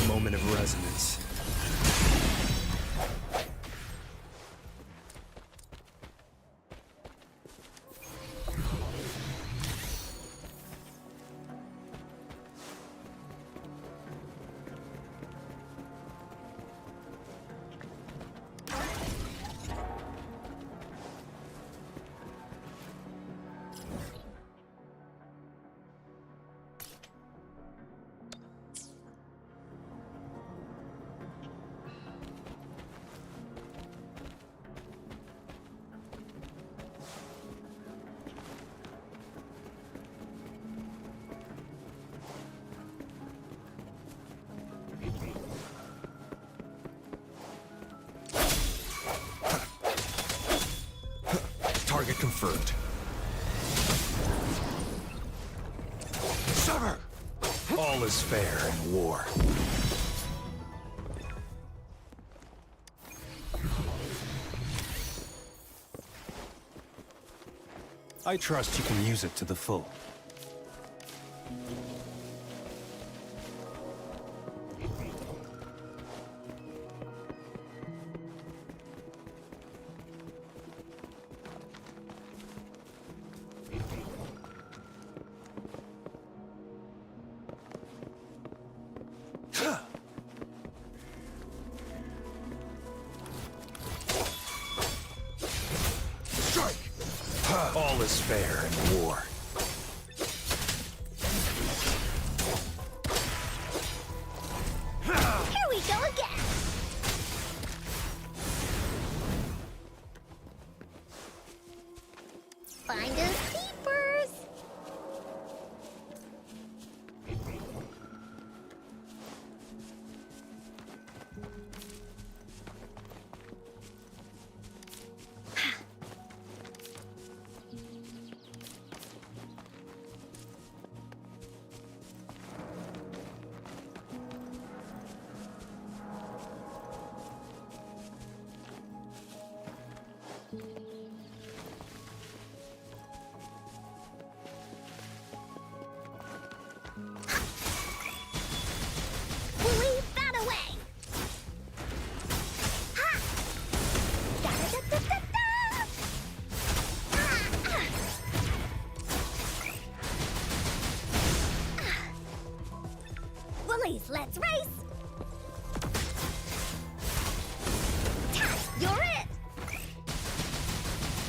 Moment of resonance. Target confirmed. Sever! All is fair in war. I trust you can use it to the full. All is fair in war. Here we go again! Find us peepers! We'll leave that away! Ha! Da-da-da-da-da-da! Woolies, let's race! You're it!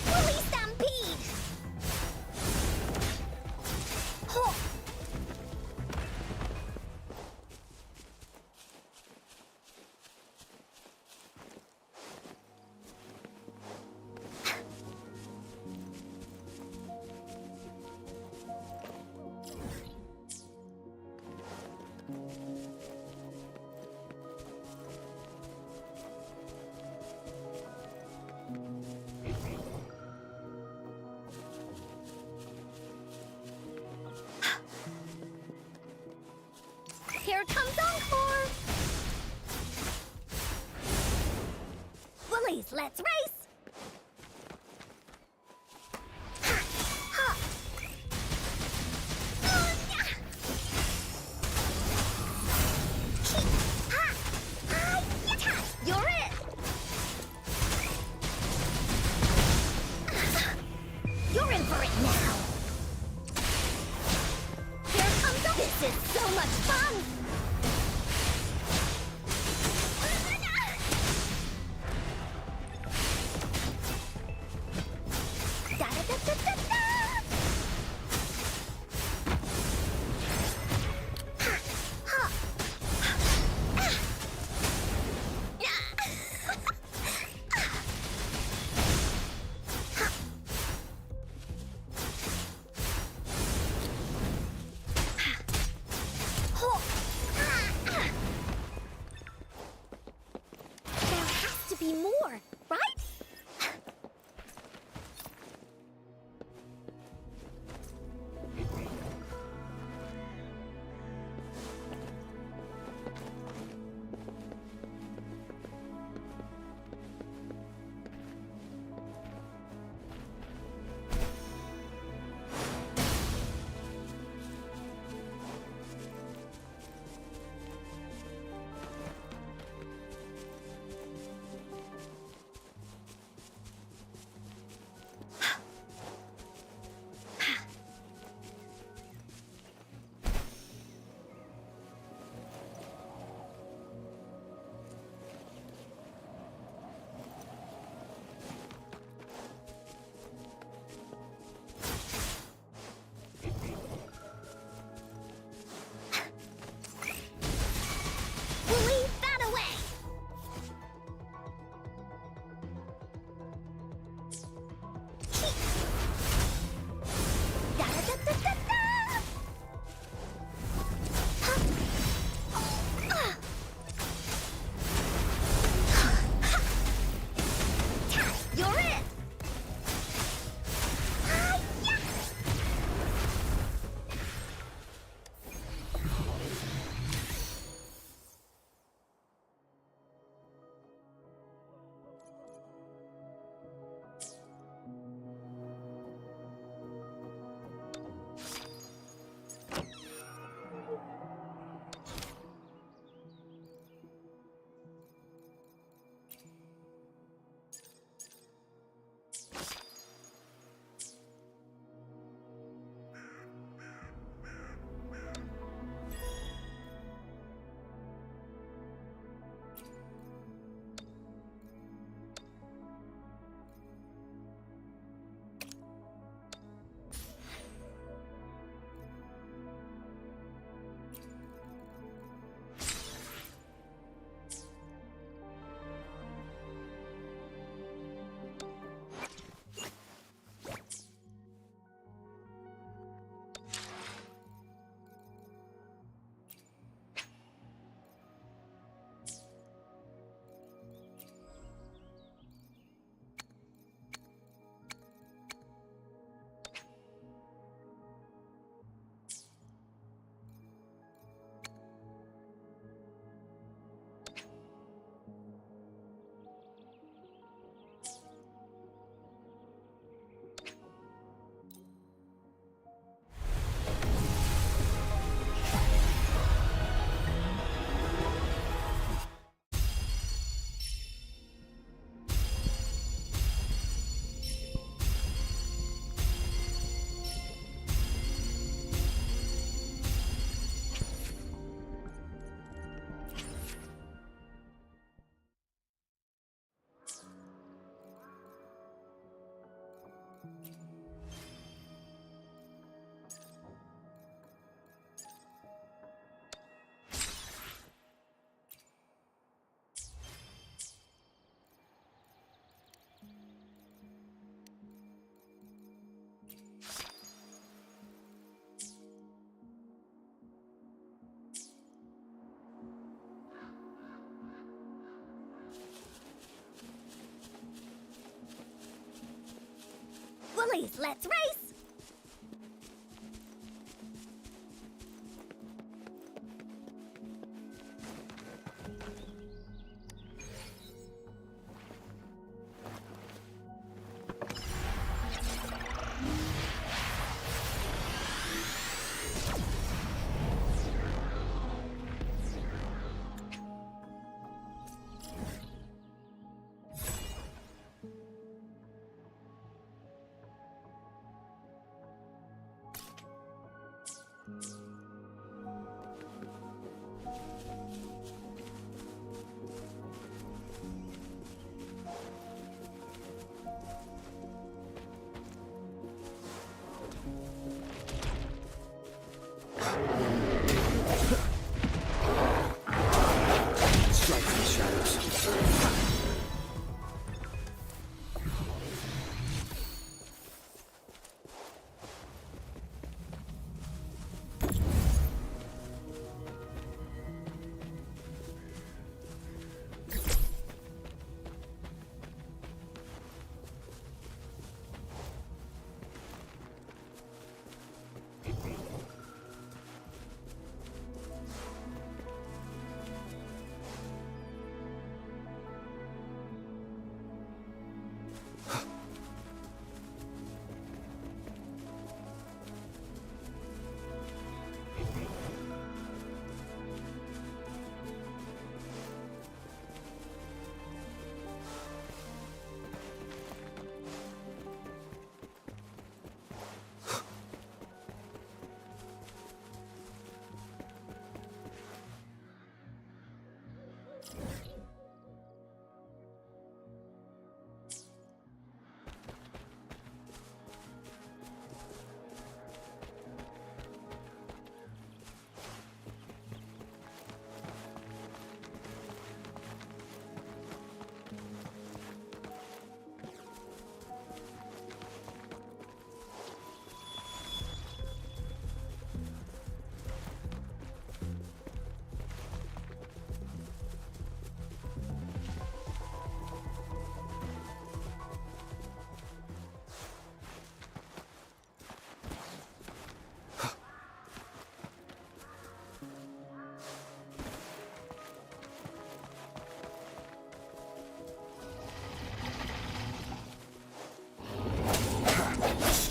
Woolly Stampede! Ho! Here comes Encore! Woolies, let's race! Ha! Ha! Yeah! Chee! Ha! Hi! Yata! You're it! You're in for it now! Here comes This is so much fun! Woolies, let's race! Strike from the shadows.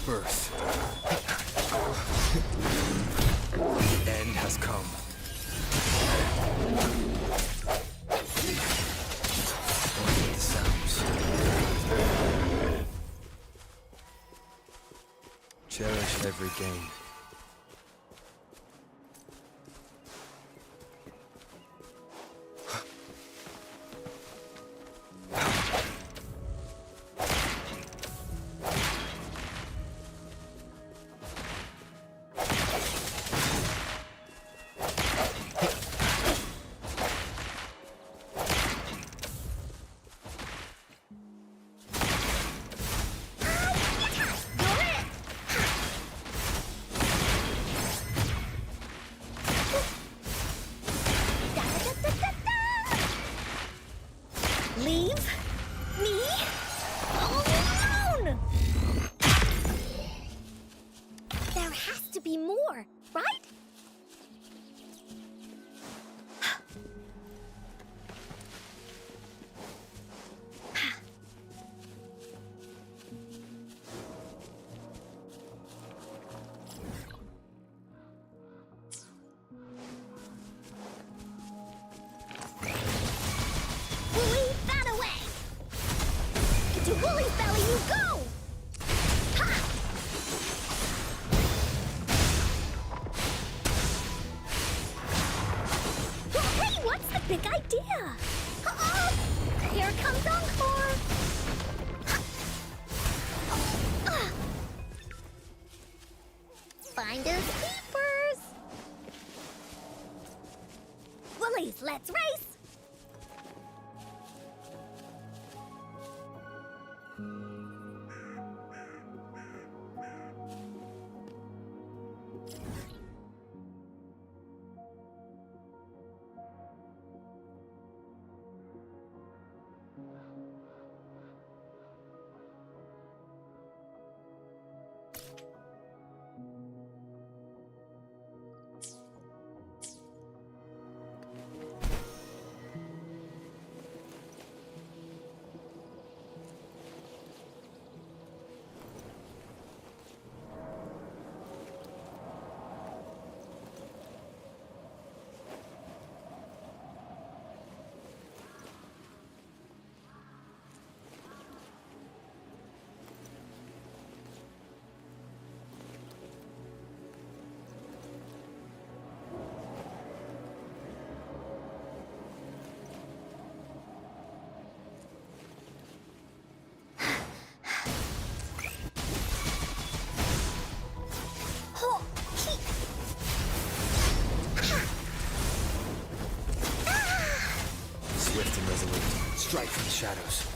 Birth. The end has come. Only the sounds. Cherish every gain. Leave me alone! There has to be more, right? To Woolly's belly you go! Ha! Hey, what's the big idea? Uh-oh! Here comes Encore! Ha! Let's race! Swift and resolute. Strike from the shadows.